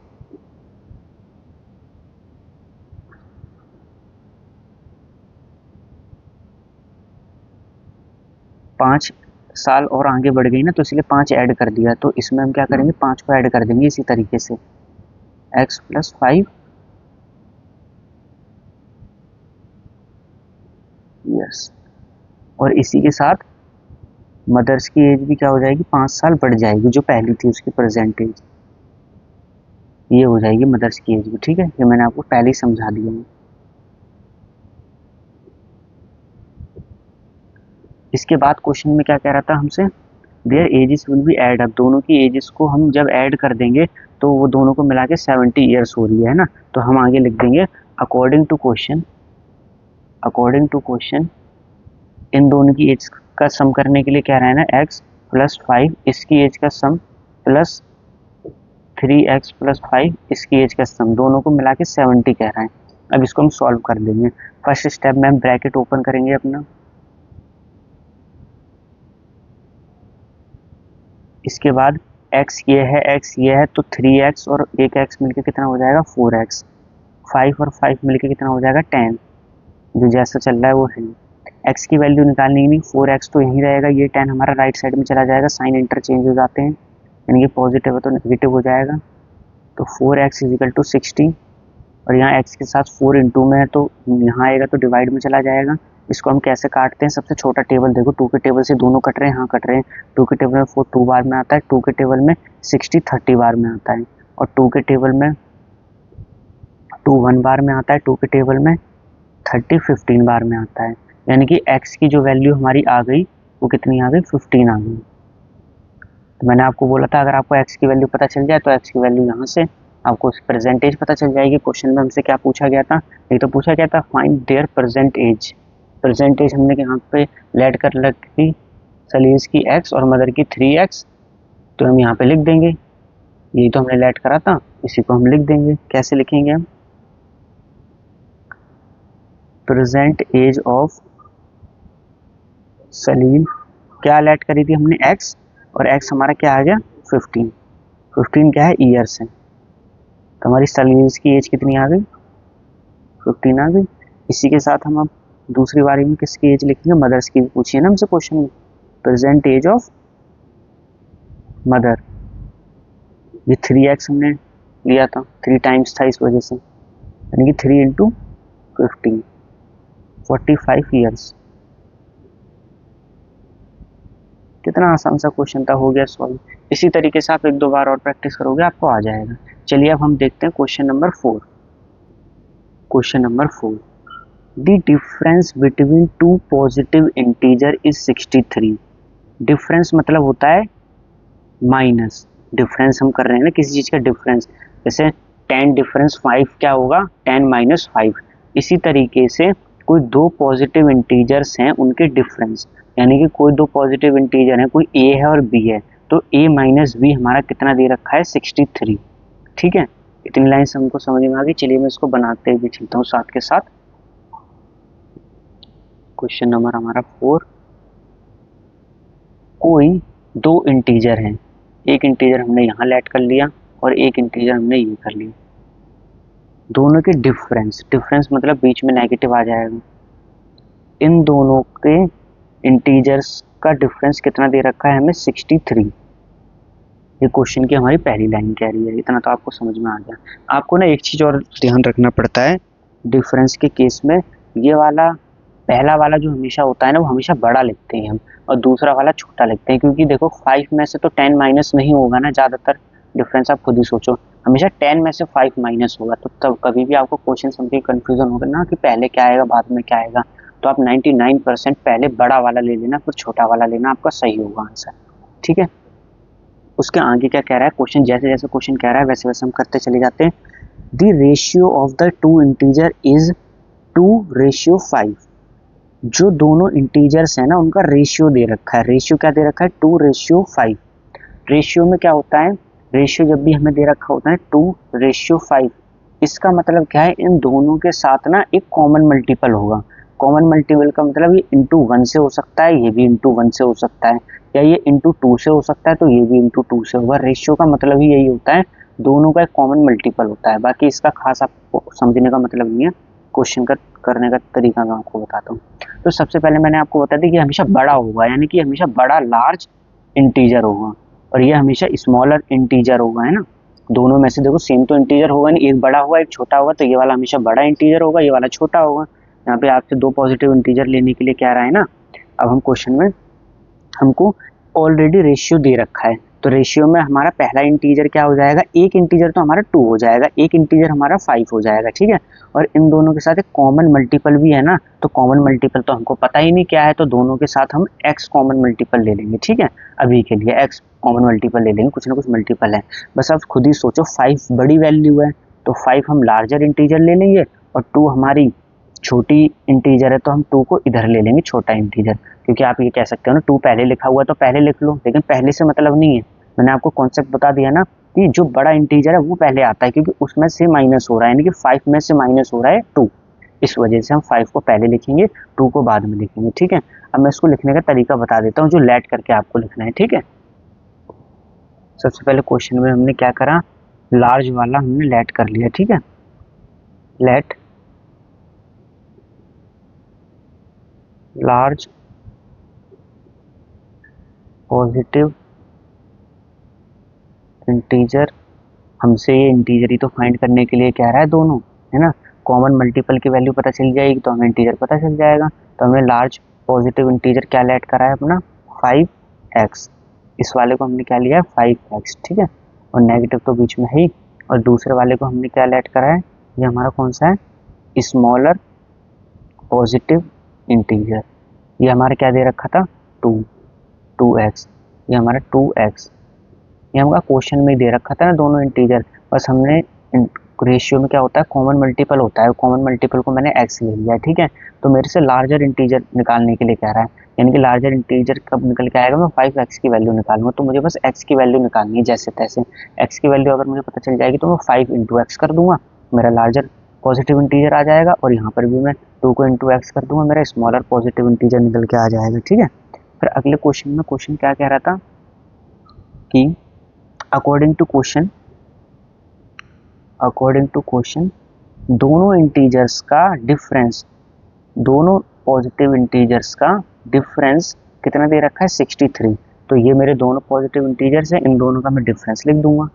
5 साल और आगे बढ़ गई ना, तो इसलिए 5 ऐड कर दिया, तो इसमें हम क्या करेंगे, 5 को ऐड कर देंगे इसी तरीके से, x + 5 ईयर्स। और इसी के साथ मदर्स की एज भी क्या हो जाएगी, 5 साल बढ़ जाएगी, जो पहली थी उसकी प्रेजेंट एज, ये हो जाएगी मदर्स की एज भी। ठीक है। ये मैंने आपको पहले ही समझा दिया है। इसके बाद क्वेश्चन में क्या कह रहा था हमसे, their ages will be add up, दोनों की एजेस को हम जब ऐड कर देंगे तो वो दोनों को मिला के 70 ईयर्स हो रही है ना, तो हम आगे लिख देंगे according to question, according to question इन दोनों की एज का सम करने के लिए क्या रहना है, x + 5 इसकी एज का सम प्लस 3x + 5 इसकी एज का सम, दोनों को मिला के 70 कह रहा है। अब इसको हम सॉल्व कर देंगे। फर्स्ट स्टेप में हम ब्रैकेट ओपन करेंगे अपना, इसके बाद x ये है, x ये है, तो 3x और एक x मिलके कितना हो जाएगा, 4x, 5 और 5 मिलके कितना हो जाएगा, 10, जो जैसा चल रहा है वो है। x की वैल्यू निकालनी ही नहीं, 4x तो यहीं रहेगा, ये 10 हमारा राइट साइड में चला जाएगा, साइन इंटरचेंज हो जाते हैं, यानी कि पॉजिटिव है तो नेगेटिव हो जाएगा। तो 4x = 60, और यहाँ x के साथ 4 इंटू में है तो यहाँ आएगा तो डिवाइड में चला जाएगा। इसको हम कैसे काटते हैं, सबसे छोटा टेबल देखो, 2 के टेबल से दोनों कट रहे हैं, हाँ कट रहे हैं। 2 के टेबल में 4 2 बार में आता है, 2 के टेबल में 60 30 बार में आता है, और 2 के टेबल में 2 1 बार में आता है, 2 के टेबल में 30 15 बार में आता है। यानी कि x की जो वैल्यू हमारी आ गई वो कितनी आ गई, 15 आ गई। तो मैंने आपको बोला था अगर आपको x की वैल्यू पता चल जाए तो x की वैल्यू यहाँ से आपको परसेंटेज पता चल जाएगी। क्वेश्चन में हमसे क्या पूछा गया था, एक तो पूछा गया था find their present age, present age हमने यहाँ पे लेट कर रखी थी सलील्स की x और मदर की 3x, तो हम यहाँ पे लिख देंगे, यही तो हमने लेट करा था, इसी को हम लिख देंगे। कैसे लिखेंगे हम, प्रेजेंट एज ऑफ सलील, क्या लेट करी थी हमने x, और x हमारा क्या आ गया 15, 15 क्या है, ईयर्स है, तो हमारी सलील्स की एज कितनी आ गई, 15 आ गई। इसी के साथ हम अब दूसरी बारी में किसकी एज लिखेंगे, मदर्स की पूछिए ना हमसे क्वेश्चन में, प्रेजेंट एज ऑफ मदर, ये 3x हमने लिया था, 3 टाइम्स था इस वजह से, यानी कि 3 × 15 45 ईयर्स। कितना आसान सा क्वेश्चन था, हो गया सॉल्व। इसी तरीके से आप 1-2 बार और प्रैक्टिस करोगे आपको आ जाएगा। चलिए अब हम देखते हैं question number 4। Question number 4, the difference between 2 positive integer is 63। Difference मतलब होता है माइनस, डिफरेंस हम कर रहे हैं ना किसी चीज का डिफरेंस, जैसे 10 डिफरेंस 5 क्या होगा, 10 - 5। इसी तरीके से कोई 2 पॉजिटिव इंटीजर्स हैं उनके डिफरेंस, यानी कि कोई 2 पॉजिटिव इंटीजर हैं, कोई a है और b है, तो a - b हमारा कितना दे रखा है, 63। ठीक है। इतनी लाइन से हमको समझ में आ गई। चलिए मैं इसको बनाते हुए चलता हूँ साथ के साथ। क्वेश्चन नंबर हमारा 4, कोई 2 इंटीजर हैं, एक इंटीजर हमने यहाँ लेट कर लिया और एक इंटीजर हमने ये कर लिया, दोनों के डिफरेंस, डिफरेंस मतलब बीच में नेगेटिव आ जाएगा, इन दोनों के इंटीजर्स का डिफरेंस कितना दे रखा है हमें 63। ये क्वेश्चन की हमारी पहली लाइन कह रही है, इतना तो आपको समझ में आ गया। आपको ना एक चीज़ और ध्यान रखना पड़ता है डिफरेंस के केस में, ये वाला पहला वाला जो हमेशा होता है ना वो हमेशा बड़ा लिखते हैं हम, और दूसरा वाला छोटा लिखते हैं, क्योंकि देखो 5 में से तो 10 माइनस नहीं होगा ना ज़्यादातर, डिफरेंस आप खुद ही सोचो, हमेशा 10 में से 5 माइनस होगा, तो तब कभी भी आपको क्वेश्चन समझ कंफ्यूजन होगा ना कि पहले क्या आएगा बाद में क्या आएगा, तो आप 99% पहले बड़ा वाला ले लेना फिर छोटा वाला लेना, आपका सही होगा आंसर। ठीक है, उसके आगे क्या कह रहा है क्वेश्चन, जैसे जैसे क्वेश्चन कह रहा है वैसे वैसे हम करते चले जाते हैं। The ratio of the two integer is 2:5। जो दोनों इंटीजर्स है ना उनका रेशियो दे रखा है, रेशियो क्या दे रखा है 2:5। रेशियो में क्या होता है, रेशियो जब भी हमें दे रखा होता है 2:5, इसका मतलब क्या है, इन दोनों के साथ ना एक कॉमन मल्टीपल होगा। कॉमन मल्टीपल का मतलब ये इंटू 1 से हो सकता है, ये भी इंटू 1 से हो सकता है, या ये इंटू 2 से हो सकता है, तो ये भी इंटू 2 से होगा। रेशियो का मतलब ही यही होता है, दोनों का एक कॉमन मल्टीपल होता है, बाकी इसका खास आपको समझने का मतलब नहीं है, क्वेश्चन का करने का तरीका मैं आपको बताता हूँ। तो सबसे पहले मैंने आपको बता दी कि हमेशा बड़ा होगा, यानी कि हमेशा बड़ा लार्ज इंटीजर होगा, और ये हमेशा स्मॉलर इंटीजर होगा, है ना। दोनों में से देखो सेम तो इंटीजर होगा नहीं, एक बड़ा हुआ एक छोटा होगा, तो ये वाला हमेशा बड़ा इंटीजर होगा, ये वाला छोटा होगा। यहाँ पे आपसे दो पॉजिटिव इंटीजर लेने के लिए कह रहा है ना। अब हम क्वेश्चन में हमको ऑलरेडी रेशियो दे रखा है, तो रेशियो में हमारा पहला इंटीजर क्या हो जाएगा, एक इंटीजर तो हमारा 2 हो जाएगा, एक इंटीजर हमारा 5 हो जाएगा, ठीक है। और इन दोनों के साथ एक कॉमन मल्टीपल भी है ना, तो कॉमन मल्टीपल तो हमको पता ही नहीं क्या है, तो दोनों के साथ हम x कॉमन मल्टीपल ले लेंगे, ठीक है। अभी के लिए x कॉमन मल्टीपल ले लेंगे, कुछ ना कुछ मल्टीपल है, बस आप खुद ही सोचो। 5 बड़ी वैल्यू है, तो 5 हम लार्जर इंटीजर ले लेंगे, और 2 हमारी छोटी इंटीजर है, तो हम 2 को इधर ले लेंगे छोटा इंटीजर, क्योंकि आप ये कह सकते हो ना 2 पहले लिखा हुआ है तो पहले लिख लो, लेकिन पहले से मतलब नहीं है, मैंने आपको कॉन्सेप्ट बता दिया ना कि जो बड़ा इंटीजर है वो पहले आता है, क्योंकि उसमें से माइनस हो रहा है, यानी कि 5 में से माइनस हो रहा है 2, इस वजह से हम 5 को पहले लिखेंगे, 2 को बाद में लिखेंगे, ठीक है। अब मैं इसको लिखने का तरीका बता देता हूँ, जो लेट करके आपको लिखना है, ठीक है। सबसे पहले क्वेश्चन में हमने क्या करा, लार्ज वाला हमने लेट कर लिया, ठीक है। लेट लार्ज पॉजिटिव इंटीजर, हमसे ये इंटीजर ही तो फाइंड करने के लिए कह रहा है दोनों, है ना। कॉमन मल्टीपल की वैल्यू पता चल जाएगी तो हमें इंटीजर पता चल जाएगा, तो हमें लार्ज पॉजिटिव इंटीजर क्या लेट करा है अपना 5x, इस वाले को हमने क्या लिया है 5x, ठीक है। और नेगेटिव तो बीच में है ही, और दूसरे वाले को हमने क्या लेट करा है, ये हमारा कौन सा है स्मॉलर पॉजिटिव इंटीजर, ये हमारा क्या दे रखा था 2x, ये हमारा 2x, ये हमारा क्वेश्चन में दे रखा था ना दोनों इंटीजर, बस हमने रेशियो में क्या होता है कॉमन मल्टीपल होता है, कॉमन मल्टीपल को मैंने x ले लिया, ठीक है। तो मेरे से लार्जर इंटीजर निकालने के लिए कह रहा है, यानी कि लार्जर इंटीजर कब निकल के आएगा, मैं 5x की वैल्यू निकालूंगा, तो मुझे बस x की वैल्यू निकालनी है जैसे तैसे। x की वैल्यू अगर मुझे पता चल जाएगी तो मैं 5 इंटू एक्स कर दूंगा, मेरा लार्जर पॉजिटिव इंटीजर आ जाएगा, और यहाँ पर भी मैं 2 को इंटू एक्स कर दूंगा, मेरा स्मॉलर पॉजिटिव इंटीजर निकल के आ जाएगा, ठीक है। फिर अगले क्वेश्चन में क्वेश्चन क्या कह रहा था कि अकॉर्डिंग टू क्वेश्चन दोनों इंटीजर्स का डिफरेंस, दोनों पॉजिटिव इंटीजर्स का डिफरेंस कितना दे रखा है 63, तो ये मेरे दोनों पॉजिटिव इंटीजर्स हैं, इन दोनों का मैं डिफरेंस लिख दूंगा,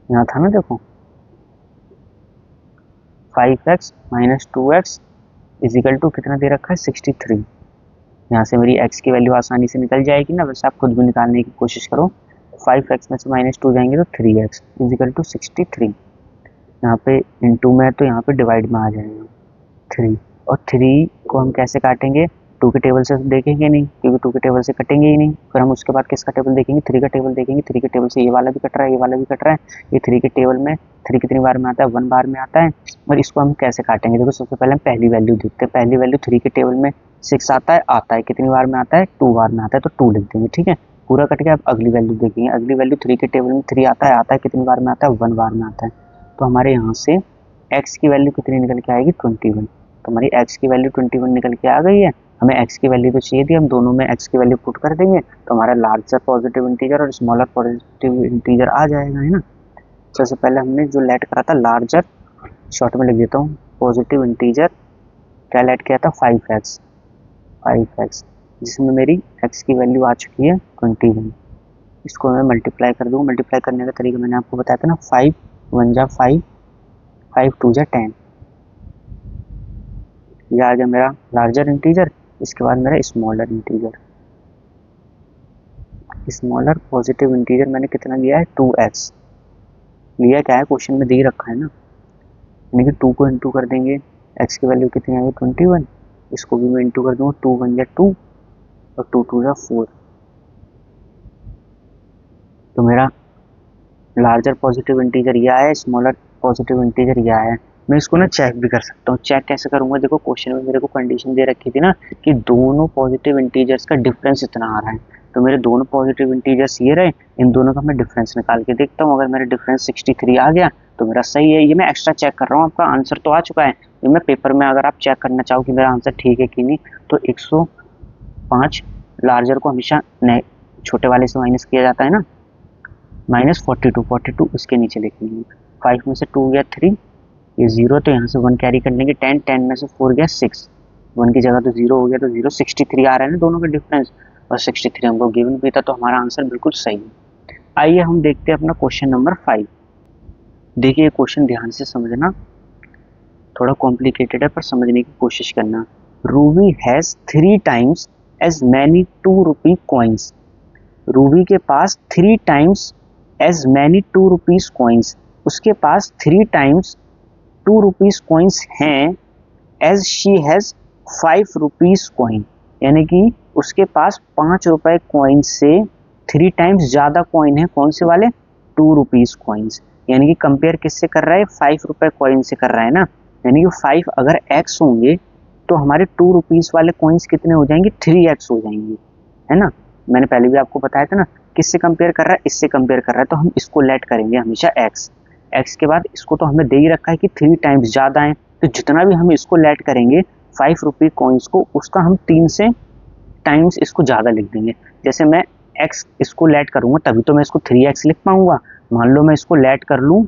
यहाँ था ना देखो 5x minus 2x is equal to कितना दे रखा है 63, यहाँ से मेरी x की वैल्यू आसानी से निकल जाएगी ना, वैसे आप खुद भी निकालने की कोशिश करो। 5x में से माइनस 2 जाएंगे तो 3x इज इक्वल टू 63, यहाँ पे इंटू में है तो यहाँ पे डिवाइड में आ जाएगा 3, और 3 को हम कैसे काटेंगे, 2 के टेबल से देखेंगे नहीं, क्योंकि 2 के टेबल से कटेंगे ही नहीं, फिर हम उसके बाद किसका टेबल देखेंगे 3 का टेबल देखेंगे, 3 के टेबल से ये वाला भी कट रहा है, ये वाला भी कट रहा है, ये 3 के टेबल में 3 कितनी बार में आता है 1 बार में आता है, और इसको हम कैसे काटेंगे, देखो सबसे पहले हम पहली वैल्यू देखते हैं, पहली वैल्यू 3 के टेबल में 6 आता है कितनी बार में आता है 2 बार में आता है, तो 2 लिख देंगे, ठीक है। पूरा कट गया, अब अगली वैल्यू देखेंगे, अगली वैल्यू 3 के टेबल में 3 आता है कितनी बार में आता है 1 बार में आता है, तो हमारे यहाँ से x की वैल्यू कितनी निकल के आएगी 21, तो हमारी x की वैल्यू 21 निकल के आ गई है, हमें x की वैल्यू तो चाहिए थी, हम दोनों में x की वैल्यू पुट कर देंगे, तो हमारा लार्जर पॉजिटिव इंटीजर और स्मॉलर पॉजिटिव इंटीजर आ जाएगा, है ना। सबसे पहले हमने जो लेट करा था लार्जर, शॉर्ट में लिख देता हूँ, पॉजिटिव इंटीजर क्या लेट किया था 5x, 5x, जिसमें मेरी x की वैल्यू आ चुकी है 21। इसको मैं मल्टीप्लाई कर दूँ। मल्टीप्लाई करने का तरीका मैंने आपको बताया था ना, 5 1 जा 5, 5 2 जा 10। यह आ गया मेरा लार्जर इंटीजर। इसके बाद मेरा smaller integer. Smaller positive integer मैंने कितना लिया है, 2x लिया। क्या है, क्वेश्चन में दे रखा है ना, यानी कि 2 को इंटू कर देंगे, x की वैल्यू कितनी आई 21। इसको भी मैं इंटू कर दूंगा, 2 1 जा 2 और 2 2 जा 4। तो मेरा लार्जर पॉजिटिव इंटीजर यह है, स्मॉलर पॉजिटिव इंटीजर यह है। मैं इसको ना चेक भी कर सकता हूँ। चेक कैसे करूँगा, देखो क्वेश्चन में मेरे को कंडीशन दे रखी थी ना कि दोनों पॉजिटिव इंटीजर्स का डिफरेंस इतना आ रहा है। तो मेरे दोनों पॉजिटिव इंटीजर्स ये रहे, इन दोनों का मैं डिफरेंस निकाल के देखता हूँ। अगर मेरा डिफरेंस 63 आ गया तो मेरा सही है। ये मैं एक्स्ट्रा चेक कर रहा हूँ, आपका आंसर तो आ चुका है। ये मैं पेपर में अगर आप चेक करना चाहो कि मेरा आंसर ठीक है कि नहीं, तो 105 लार्जर को हमेशा नए छोटे वाले से माइनस किया जाता है ना, -42 उसके नीचे लिखेंगे। 5 में से 2 गया 3, ये 0, तो यहाँ से 1 कैरी कर लेंगे। 10 में से 4 गया 6, 1 की जगह तो 0 हो गया, तो 0 63 आ रहा है ना दोनों का डिफरेंस, और 63 हमको गिवन भी था, तो हमारा आंसर बिल्कुल सही है। आइए हम देखते हैं अपना क्वेश्चन नंबर 5। देखिए क्वेश्चन ध्यान से समझना, थोड़ा कॉम्प्लिकेटेड है पर समझने की कोशिश करना। Ruby has 3 times as many 2 rupee coins. Ruby के पास 3 times as many 2 rupees coins, उसके पास 3 टाइम्स 2 रुपीज कॉइन्स हैं, as she has 5 rupees coin, यानी कि उसके पास 5 रुपए कॉइन से 3 टाइम्स ज्यादा कॉइन है। कौन से वाले, 2 रुपीज कॉइन्स। यानी कि कंपेयर किससे कर रहा है, 5 रुपए कॉइन से कर रहा है ना। यानी कि 5 अगर x होंगे तो हमारे 2 रुपीज वाले कॉइन्स कितने हो जाएंगे, 3x हो जाएंगे, है ना। मैंने पहले भी आपको बताया था ना, किससे कंपेयर कर रहा है, इससे कंपेयर कर रहा है, तो हम इसको लेट करेंगे हमेशा x के बाद इसको तो हमें दे ही रखा है कि 3 टाइम्स ज़्यादा है, तो जितना भी हम इसको लेट करेंगे 5 रुपी कॉइन्स को, उसका हम 3 से टाइम्स इसको ज़्यादा लिख देंगे। जैसे मैं x इसको लेट करूँगा तभी तो मैं इसको 3x लिख पाऊंगा। मान लो मैं इसको लेट कर लूँ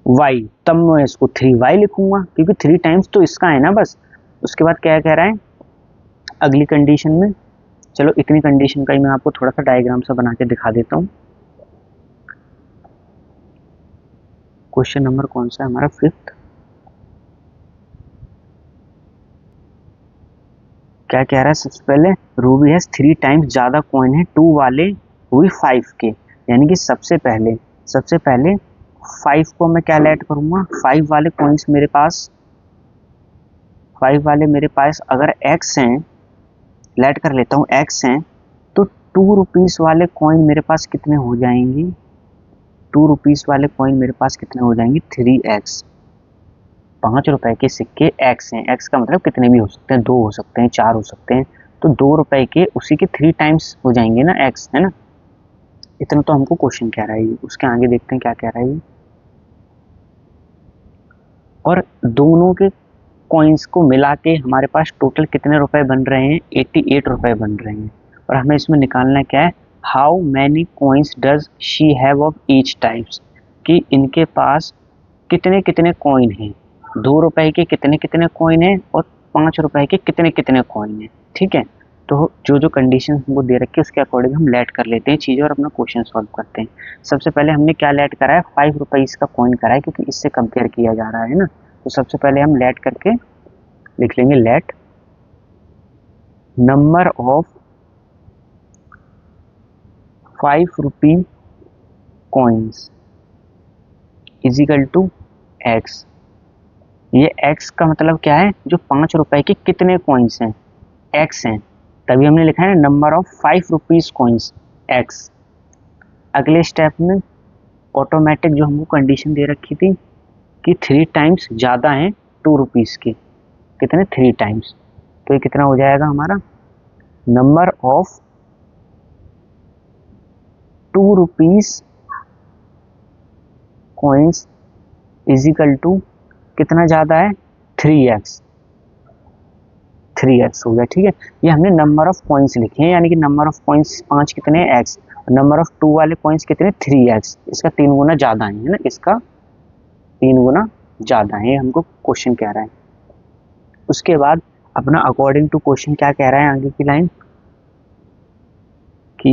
y, तब मैं इसको 3y लिखूंगा, क्योंकि 3 टाइम्स तो इसका है ना बस। उसके बाद क्या कह रहा है अगली कंडीशन में, चलो इतनी कंडीशन का ही मैं आपको थोड़ा सा डायग्राम सा बना के दिखा देता हूँ। क्वेश्चन नंबर कौन सा है हमारा, 5th। क्या कह रहा है, सबसे पहले रूबी हैज 3 टाइम्स ज्यादा कॉइन है 2 वाले हुई 5 के, यानी कि सबसे पहले 5 को मैं क्या लेट करूंगा, 5 वाले कॉइन्स मेरे पास, 5 वाले मेरे पास अगर x हैं, लेट कर लेता हूँ x हैं, तो 2 रुपीज वाले कॉइन मेरे पास कितने हो जाएंगे, 2 रुपीज वाले कॉइन मेरे पास कितने हो जाएंगे, 3x। 5 रुपए के सिक्के x हैं, x का मतलब कितने भी हो सकते हैं, 2 हो सकते हैं, 4 हो सकते हैं, तो 2 रुपए के उसी के 3 टाइम्स हो जाएंगे ना x, है ना। इतना तो हमको क्वेश्चन कह रहा है। उसके आगे देखते हैं क्या कह रहा है ये। और दोनों के कॉइन्स को मिला के हमारे पास टोटल कितने रुपए बन रहे हैं, 88 रुपए बन रहे हैं। और हमें इसमें निकालना क्या है, how many coins does she have of each types, कि इनके पास कितने कितने कॉइन हैं, 2 रुपए के कितने कितने कॉइन हैं और 5 रुपए के कितने कितने कॉइन हैं। ठीक है, तो जो जो कंडीशन हमको दे रखी है उसके अकॉर्डिंग हम लेट कर लेते हैं चीज़ें और अपना क्वेश्चन सॉल्व करते हैं। सबसे पहले हमने क्या लेट करा है, 5 रुपीज़ का कॉइन करा है, क्योंकि इससे कंपेयर किया जा रहा है ना। तो सबसे पहले हम लेट करके लिख लेंगे, let number of 5 rupee coins is equal to x. ये x का मतलब क्या है, जो 5 रुपए के कितने कॉइन्स हैं, x हैं, तभी हमने लिखा है number of 5 rupees coins x। अगले स्टेप में ऑटोमेटिक जो हमको कंडीशन दे रखी थी कि 3 टाइम्स ज़्यादा हैं 2 रुपीज़ के, कितने 3 टाइम्स, तो ये कितना हो जाएगा हमारा, number of 2 rupees coins is equal to कितना ज़्यादा है, 3x हो गया। ठीक है, ये हमने नंबर ऑफ कॉइन्स लिखे हैं, यानी कि नंबर ऑफ कॉइन्स 5 कितने हैं, x, नंबर ऑफ 2 वाले कॉइन्स कितने, 3x, इसका 3 गुना ज़्यादा है ना, इसका 3 गुना ज़्यादा है, हमको क्वेश्चन कह रहा है। उसके बाद अपना अकॉर्डिंग टू क्वेश्चन क्या कह रहा है आगे की लाइन कि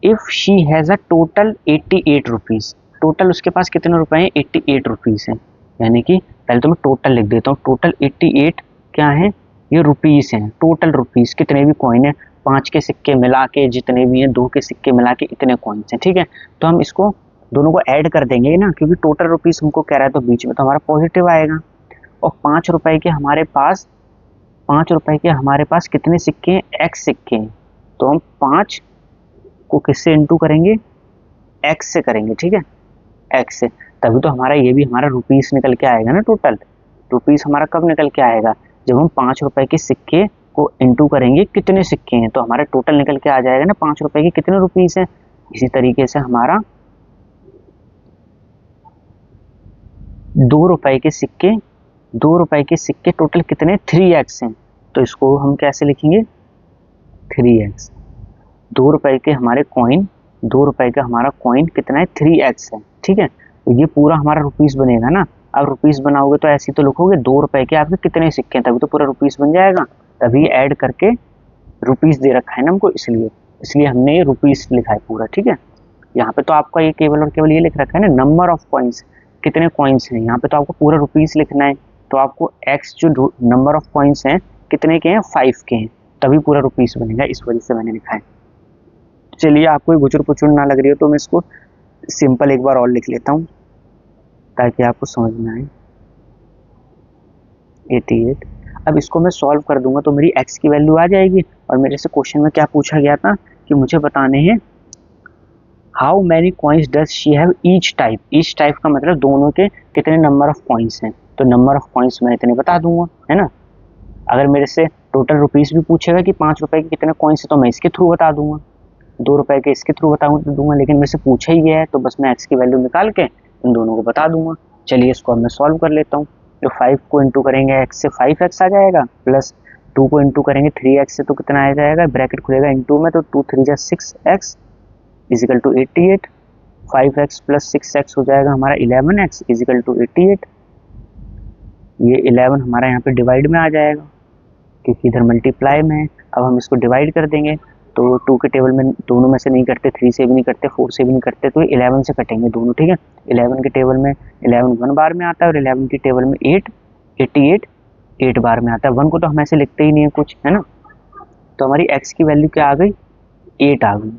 if she has a total 88 rupees, total उसके पास कितने रुपए हैं, 88 रुपीज़ हैं। यानी कि पहले तो मैं टोटल लिख देता हूँ, टोटल 88 क्या है, ये रुपीज़ हैं, टोटल रुपीज़ कितने भी कॉइन है, 5 के सिक्के मिला के जितने भी हैं, 2 के सिक्के मिला के इतने कॉइन्स हैं, ठीक है। तो हम इसको दोनों को ऐड कर देंगे ना, क्योंकि टोटल रुपीज़ हमको कह रहा है तो बीच में तो हमारा पॉजिटिव आएगा। और 5 रुपए के हमारे पास, 5 रुपए के हमारे पास कितने सिक्के हैं, एक्स सिक्के हैं। तो हम 5 को किससे इंटू करेंगे, एक्स से करेंगे, ठीक है, एक्स से, तभी तो हमारा ये भी हमारा रुपीस निकल के आएगा ना। टोटल रुपीस हमारा कब निकल के आएगा, जब हम 5 रुपए के सिक्के को इंटू करेंगे कितने सिक्के हैं, तो हमारा टोटल निकल के आ जाएगा ना 5 रुपए के कितने रुपीस हैं। इसी तरीके से हमारा 2 रुपए के सिक्के, 2 रुपए के सिक्के टोटल कितने 3x हैं, तो इसको हम कैसे लिखेंगे 3x। 2 रुपए के हमारे कॉइन, 2 रुपए का हमारा कॉइन कितना है 3x है, ठीक है। तो ये पूरा हमारा रुपीस बनेगा ना। अब रुपीस बनाओगे तो ऐसे तो लिखोगे 2 रुपए के आपके कितने सिक्के हैं, तभी तो पूरा रुपीस बन जाएगा, तभी ऐड करके रुपीस दे रखा है ना हमको, इसलिए इसलिए हमने ये रुपीस लिखा है पूरा, ठीक है। यहाँ पे तो आपका ये केवल और केवल ये लिख रखा है ना नंबर ऑफ कॉइन्स, कितने कॉइन्स हैं, यहाँ पे तो आपको पूरा रुपीस लिखना है, तो आपको एक्स जो नंबर ऑफ कॉइन्स हैं कितने के हैं 5 के हैं, तभी पूरा रुपीस बनेगा, इस वजह से मैंने लिखा है। चलिए आपको ये गुचुर पुचुर ना लग रही हो तो मैं इसको सिंपल एक बार और लिख लेता हूँ ताकि आपको समझ में आए। 88, अब इसको मैं सॉल्व कर दूंगा तो मेरी x की वैल्यू आ जाएगी। और मेरे से क्वेश्चन में क्या पूछा गया था कि मुझे बताने हैं how many coins does she have each type, each type का मतलब दोनों के कितने नंबर ऑफ कॉइन्स हैं, तो नंबर ऑफ कॉइन्स मैं इतने बता दूंगा, है ना। अगर मेरे से टोटल रुपीस भी पूछेगा कि 5 रुपए के कितने कॉइन्स है तो मैं इसके थ्रू बता दूंगा, 2 रुपए के इसके थ्रू बताऊंगा दूंगा, लेकिन मेरे से पूछा ही गया है तो बस मैं x की वैल्यू निकाल के इन दोनों को बता दूंगा। चलिए इसको अब मैं सॉल्व कर लेता हूँ। तो 5 को इंटू करेंगे x से 5x आ जाएगा, प्लस 2 को इंटू करेंगे 3x से तो कितना आ जाएगा, ब्रैकेट खुलेगा इंटू में, तो 2 3 जा 6x is equal to 88, 5x plus 6x हो जाएगा हमारा 11x इजिकल टू 88। ये 11 हमारा यहाँ पे डिवाइड में आ जाएगा क्योंकि इधर मल्टीप्लाई में है। अब हम इसको डिवाइड कर देंगे तो 2 के टेबल में दोनों में से नहीं करते, 3 से भी नहीं करते, 4 से भी नहीं करते, तो 11 से कटेंगे दोनों, ठीक है। 11 के टेबल में 11 1 बार में आता है और 11 के टेबल में 8 88 8 बार में आता है। 1 को तो हम ऐसे लिखते ही नहीं है कुछ, है ना। तो हमारी x की वैल्यू क्या आ गई, 8 आ गई।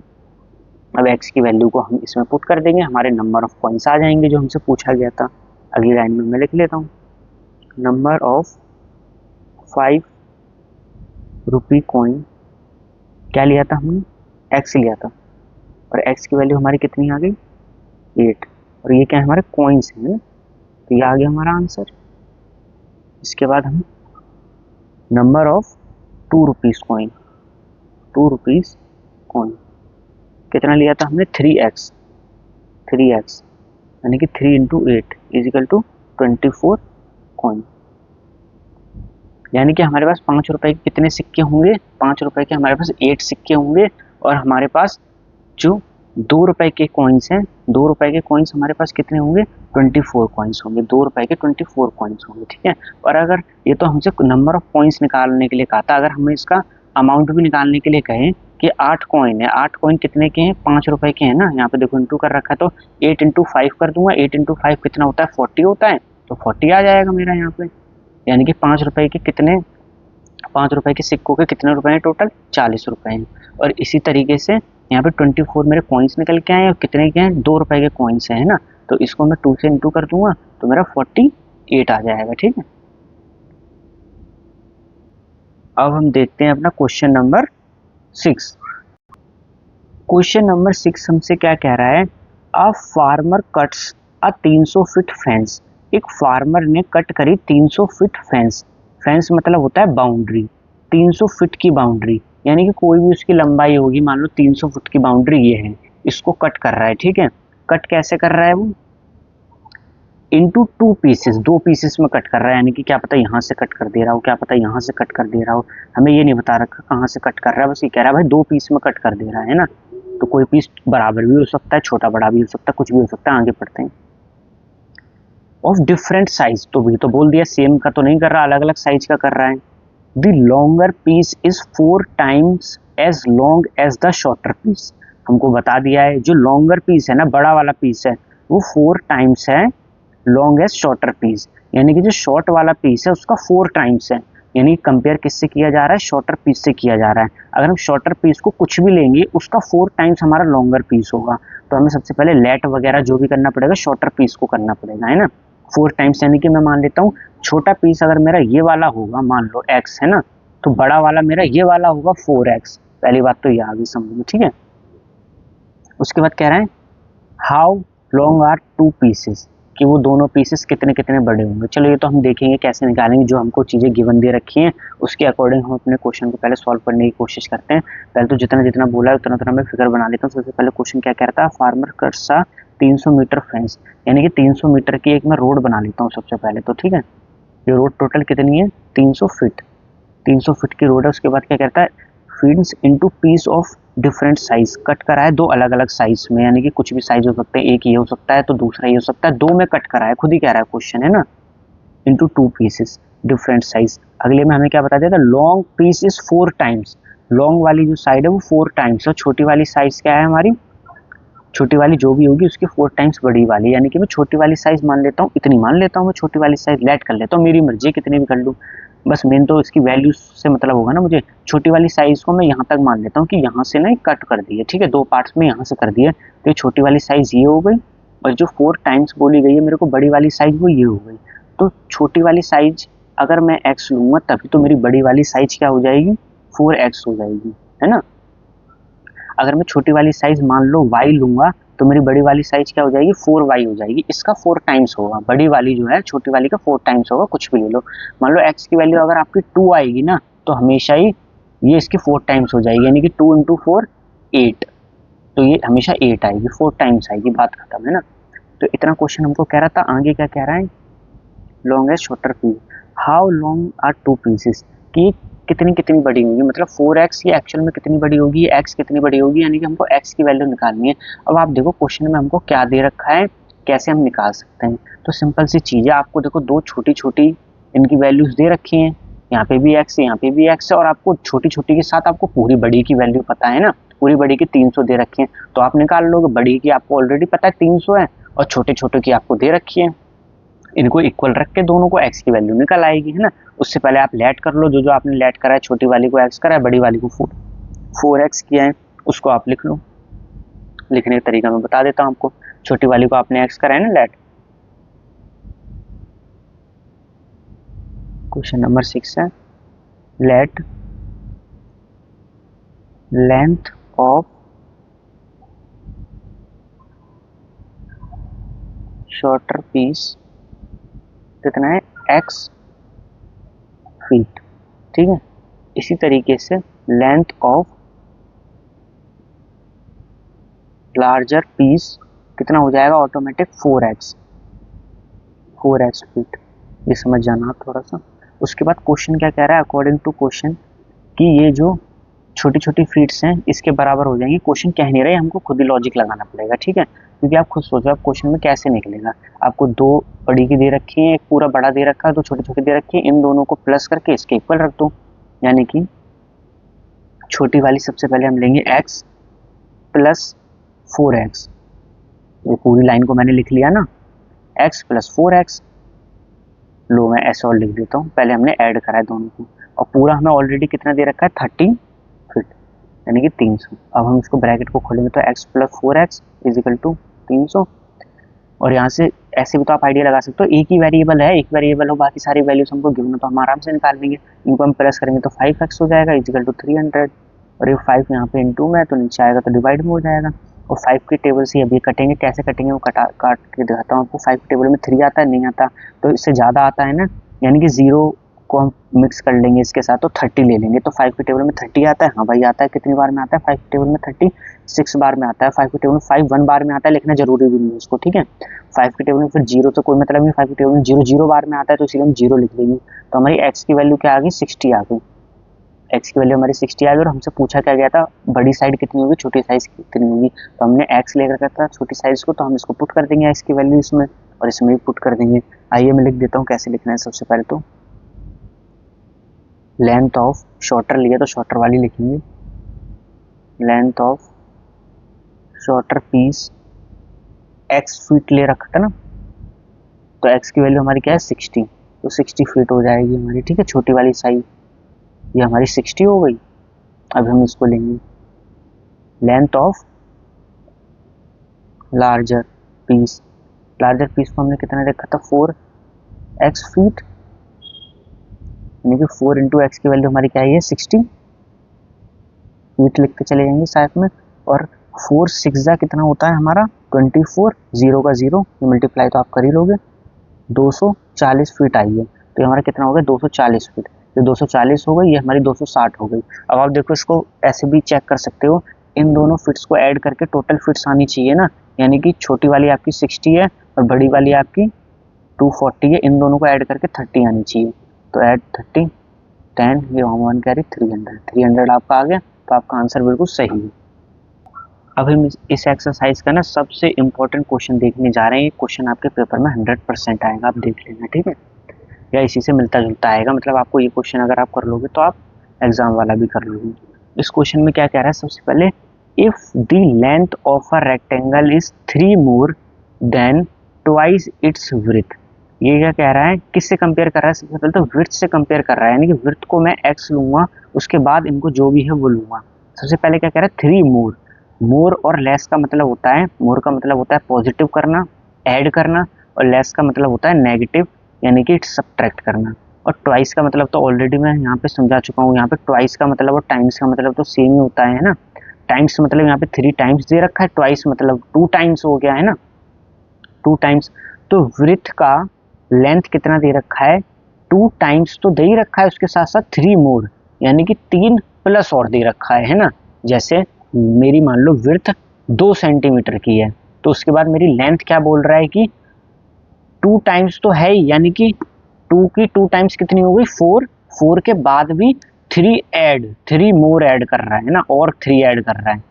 अब x की वैल्यू को हम इसमें पुट कर देंगे, हमारे नंबर ऑफ कॉइन्स आ जाएंगे जो हमसे पूछा गया था। अगली लाइन में मैं लिख लेता हूँ नंबर ऑफ 5 रुपी कॉइन, क्या लिया था हमने, x लिया था, और x की वैल्यू हमारी कितनी आ गई 8, और ये क्या है हमारे कॉइन्स हैं ना, तो ये आ गया हमारा आंसर। इसके बाद हम number of 2 rupees coin, 2 rupees coin कितना लिया था हमने 3x, 3x यानी कि 3 इंटू 8 इजिकल टू 24 कॉइन। यानी कि हमारे पास 5 रुपए के कितने सिक्के होंगे, 5 रुपए के हमारे पास 8 सिक्के होंगे, और हमारे पास जो 2 रुपए के कॉइन्स हैं, 2 रुपए के कॉइन्स हमारे पास कितने होंगे 24 कॉइन्स होंगे, 2 रुपए के 24 कॉइन्स होंगे, ठीक है। और अगर ये तो हमसे नंबर ऑफ कॉइन्स निकालने के लिए कहा था, अगर हमें इसका अमाउंट भी निकालने के लिए कहें कि 8 कॉइन है, 8 कॉइन कितने के हैं 5 रुपए के हैं ना, यहाँ पे देखो इंटू कर रखा है, तो 8 इंटू 5 कर दूंगा, 8 इंटू 5 कितना होता है 40 होता है, तो 40 आ जाएगा मेरा यहाँ पे। यानी कि 5 रुपए के कितने, 5 रुपए के सिक्कों के कितने रुपए हैं टोटल 40 रुपए हैं। और इसी तरीके से यहाँ पे 24 मेरे कॉइन्स निकल के आए और कितने के हैं 2 रुपए के कॉइन्स हैं, है ना, तो इसको मैं 2 से इंटू कर दूंगा तो मेरा 48 आ जाएगा, ठीक है। अब हम देखते हैं अपना क्वेश्चन नंबर 6। क्वेश्चन नंबर 6 हमसे क्या कह रहा है, a farmer cuts a 300 feet fence, एक फार्मर ने कट करी 300 फीट फेंस, फेंस मतलब होता है बाउंड्री, 300 फीट की बाउंड्री, यानी कि कोई भी उसकी लंबाई होगी, मान लो 300 फुट की बाउंड्री ये है, इसको कट कर रहा है, ठीक है। कट कैसे कर रहा है वो, इनटू 2 पीसेस, 2 पीसेस में कट कर रहा है, यानी कि क्या पता यहाँ से कट कर दे रहा हो, क्या पता यहाँ से कट कर दे रहा हो, हमें ये नहीं बता रखा कहाँ से कट कर रहा है, बस ये कह रहा है भाई 2 पीस में कट कर दे रहा है ना। तो कोई पीस बराबर भी हो सकता है, छोटा बड़ा भी हो सकता है, कुछ भी हो सकता है, आगे पढ़ते हैं। ऑफ डिफरेंट साइज, तो भी तो बोल दिया सेम का तो नहीं कर रहा, अलग अलग साइज का कर रहा है। The longer piece is 4 times as long as the shorter piece. हमको बता दिया है जो लॉन्गर पीस है ना, बड़ा वाला पीस है, वो 4 टाइम्स है लॉन्ग एज शॉर्टर पीस, यानी कि जो शॉर्ट वाला पीस है उसका 4 टाइम्स है। यानी कंपेयर किससे किया जा रहा है, शॉर्टर पीस से किया जा रहा है। अगर हम शॉर्टर पीस को कुछ भी लेंगे उसका 4 टाइम्स हमारा लॉन्गर पीस होगा, तो हमें सबसे पहले लेट वगैरह जो भी करना पड़ेगा शॉर्टर पीस को करना पड़ेगा, है ना। 4 टाइम्स यानी कि मैं मान लेता हूँ छोटा पीस अगर मेरा ये वाला होगा, मान लो x है ना, तो बड़ा वाला मेरा ये वाला होगा 4x। पहली बात तो ये आ गई समझ में, ठीक है। उसके बाद कह रहे हैं हाउ लॉन्ग आर 2 पीसेस, कि वो दोनों पीसेस कितने कितने बड़े होंगे। चलो ये तो हम देखेंगे कैसे निकालेंगे, जो हमको चीज़ें गिवन दे रखी हैं उसके अकॉर्डिंग हम अपने क्वेश्चन को पहले सॉल्व करने की कोशिश करते हैं। पहले तो जितना जितना बोला है उतना उतना मैं फिगर बना लेता हूँ। सबसे पहले क्वेश्चन क्या कहता है, फार्मर कट्स अ 300 मीटर फेंस, यानी कि 300 मीटर की एक मैं रोड बना लेता हूँ सबसे पहले तो, ठीक है। ये रोड टोटल कितनी है, 300 फीट, 300 फीट की रोड है। उसके बाद क्या कहता है, feeds into piece of different size, cut करा है 2 अलग अलग साइज में, यानी कि कुछ भी साइज हो सकता है, एक ये हो सकता है तो दूसरा ये हो सकता है, 2 में कट करा है, खुद ही कह रहा है क्वेश्चन, है ना। Into 2 pieces different size. अगले में हमें क्या बता दिया था, long piece is 4 times, long वाली जो साइड है वो 4 टाइम्स, और छोटी वाली साइज क्या है हमारी, छोटी वाली जो भी होगी उसकी 4 टाइम्स बड़ी वाली, यानी कि मैं छोटी वाली साइज मान लेता हूँ, इतनी मान लेता हूँ मैं छोटी वाली साइज, लेट कर लेता हूँ, मेरी मर्जी कितनी भी कर लूँ, बस मेन तो इसकी वैल्यू से मतलब होगा ना मुझे। छोटी वाली साइज को मैं यहाँ तक मान लेता हूँ कि यहाँ से ना कट कर दिए, ठीक है, 2 पार्ट्स में यहाँ से कर दिए, तो ये छोटी वाली साइज ये हो गई, और जो 4 टाइम्स बोली गई है मेरे को बड़ी वाली साइज वो ये हो गई। तो छोटी वाली साइज अगर मैं x लूंगा तभी तो मेरी बड़ी वाली साइज क्या हो जाएगी, 4x हो जाएगी, है ना। अगर मैं छोटी वाली साइज मान लो y लूंगा तो मेरी बड़ी वाली साइज क्या हो जाएगी, 4y हो जाएगी, इसका 4 टाइम्स होगा, बड़ी वाली जो है छोटी वाली का 4 टाइम्स होगा, कुछ भी ले लो। मान लो x की वैल्यू अगर आपकी 2 आएगी ना तो हमेशा ही ये इसकी 4 टाइम्स हो जाएगी, यानी कि 2 इंटू 4 8, तो ये हमेशा 8 आएगी, 4 टाइम्स आएगी, बात खत्म, है ना। तो इतना क्वेश्चन हमको कह रहा था। आगे क्या कह रहा है, longest shorter piece, how long are 2 pieces, कि कितनी कितनी बड़ी होगी, मतलब 4x ये एक्चुअल में कितनी बड़ी होगी, x कितनी बड़ी होगी, यानी कि हमको x की वैल्यू निकालनी है। अब आप देखो क्वेश्चन में हमको क्या दे रखा है, कैसे हम निकाल सकते हैं। तो सिंपल सी चीज़ है, आपको देखो 2 छोटी छोटी इनकी वैल्यूज दे रखी हैं, यहाँ पे भी x है यहाँ पे भी x है, और आपको छोटी छोटी के साथ आपको पूरी बड़ी की वैल्यू पता है ना, पूरी बड़ी की 300 दे रखी है, तो आप निकाल लोगे, बड़ी की आपको ऑलरेडी पता है 300 है, और छोटे छोटे की आपको दे रखी है, इनको इक्वल रख के दोनों को x की वैल्यू निकल आएगी, है ना। उससे पहले आप लेट कर लो, जो जो आपने लेट करा है, छोटी वाली को x करा है, बड़ी वाली को 4x किया है, उसको आप लिख लो। लिखने का तरीका मैं बता देता हूँ आपको। छोटी वाली को आपने x करा है ना लेट, क्वेश्चन नंबर 6 है, let length of shorter piece कितना है, x फीट, ठीक है। इसी तरीके से लेंथ ऑफ लार्जर पीस कितना हो जाएगा ऑटोमेटिक, 4x फीट, ये समझ जाना आप थोड़ा सा। उसके बाद क्वेश्चन क्या कह रहा है, अकॉर्डिंग टू क्वेश्चन, कि ये जो छोटी छोटी फीट्स हैं इसके बराबर हो जाएंगी। क्वेश्चन कह नहीं रहे, हमको खुद ही लॉजिक लगाना पड़ेगा, ठीक है, क्योंकि आप खुद सोचो आप क्वेश्चन में कैसे निकलेगा। आपको 2 बड़ी की दे रखी है, एक पूरा बड़ा दे रखा है, 2 छोटी छोटी दे रखी है, इन दोनों को प्लस करके इसके इक्वल रख दो, यानी कि छोटी वाली सबसे पहले हम लेंगे x प्लस 4x, ये पूरी लाइन को मैंने लिख लिया ना, x प्लस 4x, लो मैं ऐसे और लिख देता हूँ, पहले हमने ऐड करा है दोनों को, और पूरा हमें ऑलरेडी कितना दे रखा है, 30 फीट, यानी कि 300। अब हम इसको ब्रैकेट को खोलेंगे तो x plus 4x is equal to 300, और यहाँ से ऐसे भी तो आप आइडिया लगा सकते हो, एक ही वेरिएबल है, एक वेरिएबल हो, बाकी सारी वैल्यूज हमको गिवन है तो हम आराम से निकाल लेंगे। इनको हम प्लस करेंगे तो 5x हो जाएगा इजिकल टू 300, और ये 5 यहाँ पे इंटू में तो नीचे आएगा तो डिवाइड में हो जाएगा। और 5 की टेबल से अभी कटेंगे, कैसे कटेंगे वो काट के दिखाता हूँ आपको। 5 की टेबल में 3 आता है, नहीं आता, तो इससे ज़्यादा आता है ना, यानी कि 0 को हम मिक्स कर लेंगे इसके साथ तो 30 ले लेंगे, तो 5 की टेबल में 30 आता है, हाँ भाई आता है, कितनी बार में आता है 5 की टेबल में 30, 6 बार में आता है। 5 की टेबल में 5 1 बार में आता है, लिखना जरूरी भी नहीं है उसको, ठीक है। 5 की टेबल में फिर 0 तो कोई मतलब नहीं, 5 की टेबल में 0 0 बार में आता है, तो इसीलिए हम 0 लिख देंगे। तो हमारी x की वैल्यू क्या आ गई, 60 आ गई, x की वैल्यू हमारी 60 आ गई। और हमसे पूछा क्या गया था, बड़ी साइड कितनी होगी, छोटी साइज कितनी होगी, तो हमने x ले रखा था छोटी साइज को, तो हम इसको पुट कर देंगे x की वैल्यू इसमें, और इसमें भी पुट कर देंगे। आइए मैं लिख देता हूँ कैसे लिखना है। सबसे पहले तो लेंथ ऑफ, शॉर्टर लिया तो शॉर्टर वाली लिखेंगे, length of shorter piece x feet ले रखा था ना, तो एक्स की वैल्यू हमारी क्या है 60, तो 60 फीट हो जाएगी हमारी, ठीक है, छोटी वाली साइज ये हमारी 60 हो गई। अब हम इसको लेंगे length of larger piece, larger piece को हमने कितना देखा था 4x फीट, यानी कि 4 इंटू एक्स की वैल्यू हमारी क्या है 60 फीट लिखते चले जाएंगे साथ में, और 4 6 कितना होता है हमारा 24, 0 का 0, ये मल्टीप्लाई तो आप कर ही लोगे, 240 फीट आई है, तो ये हमारा कितना हो गया 240 फीट, ये 240 हो गई, ये हमारी 260 हो गई। अब आप देखो इसको ऐसे भी चेक कर सकते हो, इन दोनों फिट्स को ऐड करके टोटल फिट्स आनी चाहिए ना, यानी कि छोटी वाली आपकी 60 है और बड़ी वाली आपकी 240 है, इन दोनों को ऐड करके 30 आनी चाहिए, तो ऐड 30 10 ये 1 कैरी 300 आपका आ गया, तो आपका आंसर बिल्कुल सही है। अब हम इस एक्सरसाइज का ना सबसे इम्पोर्टेंट क्वेश्चन देखने जा रहे हैं, क्वेश्चन आपके पेपर में 100% आएगा, आप देख लेना, ठीक है, या इसी से मिलता जुलता आएगा, मतलब आपको ये क्वेश्चन अगर आप कर लोगे तो आप एग्जाम वाला भी कर लोगे। इस क्वेश्चन में क्या कह रहा है, सबसे पहले if the length of a rectangle is 3 more than twice its width, ये क्या कह रहा है, किससे कंपेयर कर रहा है, सबसे पहले तो विड्थ से कंपेयर कर रहा है, यानी कि विड्थ को मैं x लूंगा, उसके बाद इनको जो भी है वो लूंगा। सबसे पहले क्या कह रहा है 3 मोर, मोर और लेस का मतलब होता है, मोर का मतलब होता है पॉजिटिव करना, ऐड करना, और लेस का मतलब होता है नेगेटिव, यानी कि सब्ट्रैक्ट करना, और ट्वाइस का मतलब तो ऑलरेडी मैं यहाँ पे समझा चुका हूँ, यहाँ पे ट्वाइस का मतलब और टाइम्स का मतलब तो सेम ही होता है ना, टाइम्स मतलब यहाँ पे 3 टाइम्स दे रखा है, ट्वाइस मतलब 2 टाइम्स हो गया है ना, 2 टाइम्स, तो विड्थ का लेंथ कितना दे रखा है 2 टाइम्स तो दे ही रखा है, उसके साथ साथ 3 मोर यानी कि 3 प्लस और दे रखा है ना, जैसे मेरी मान लो विड्थ 2 सेंटीमीटर की है, तो उसके बाद मेरी लेंथ क्या बोल रहा है कि 2 टाइम्स तो है ही, यानी कि 2 की 2 टाइम्स कितनी हो गई 4, 4 के बाद भी 3 मोर ऐड कर रहा है ना, और 3 ऐड कर रहा है,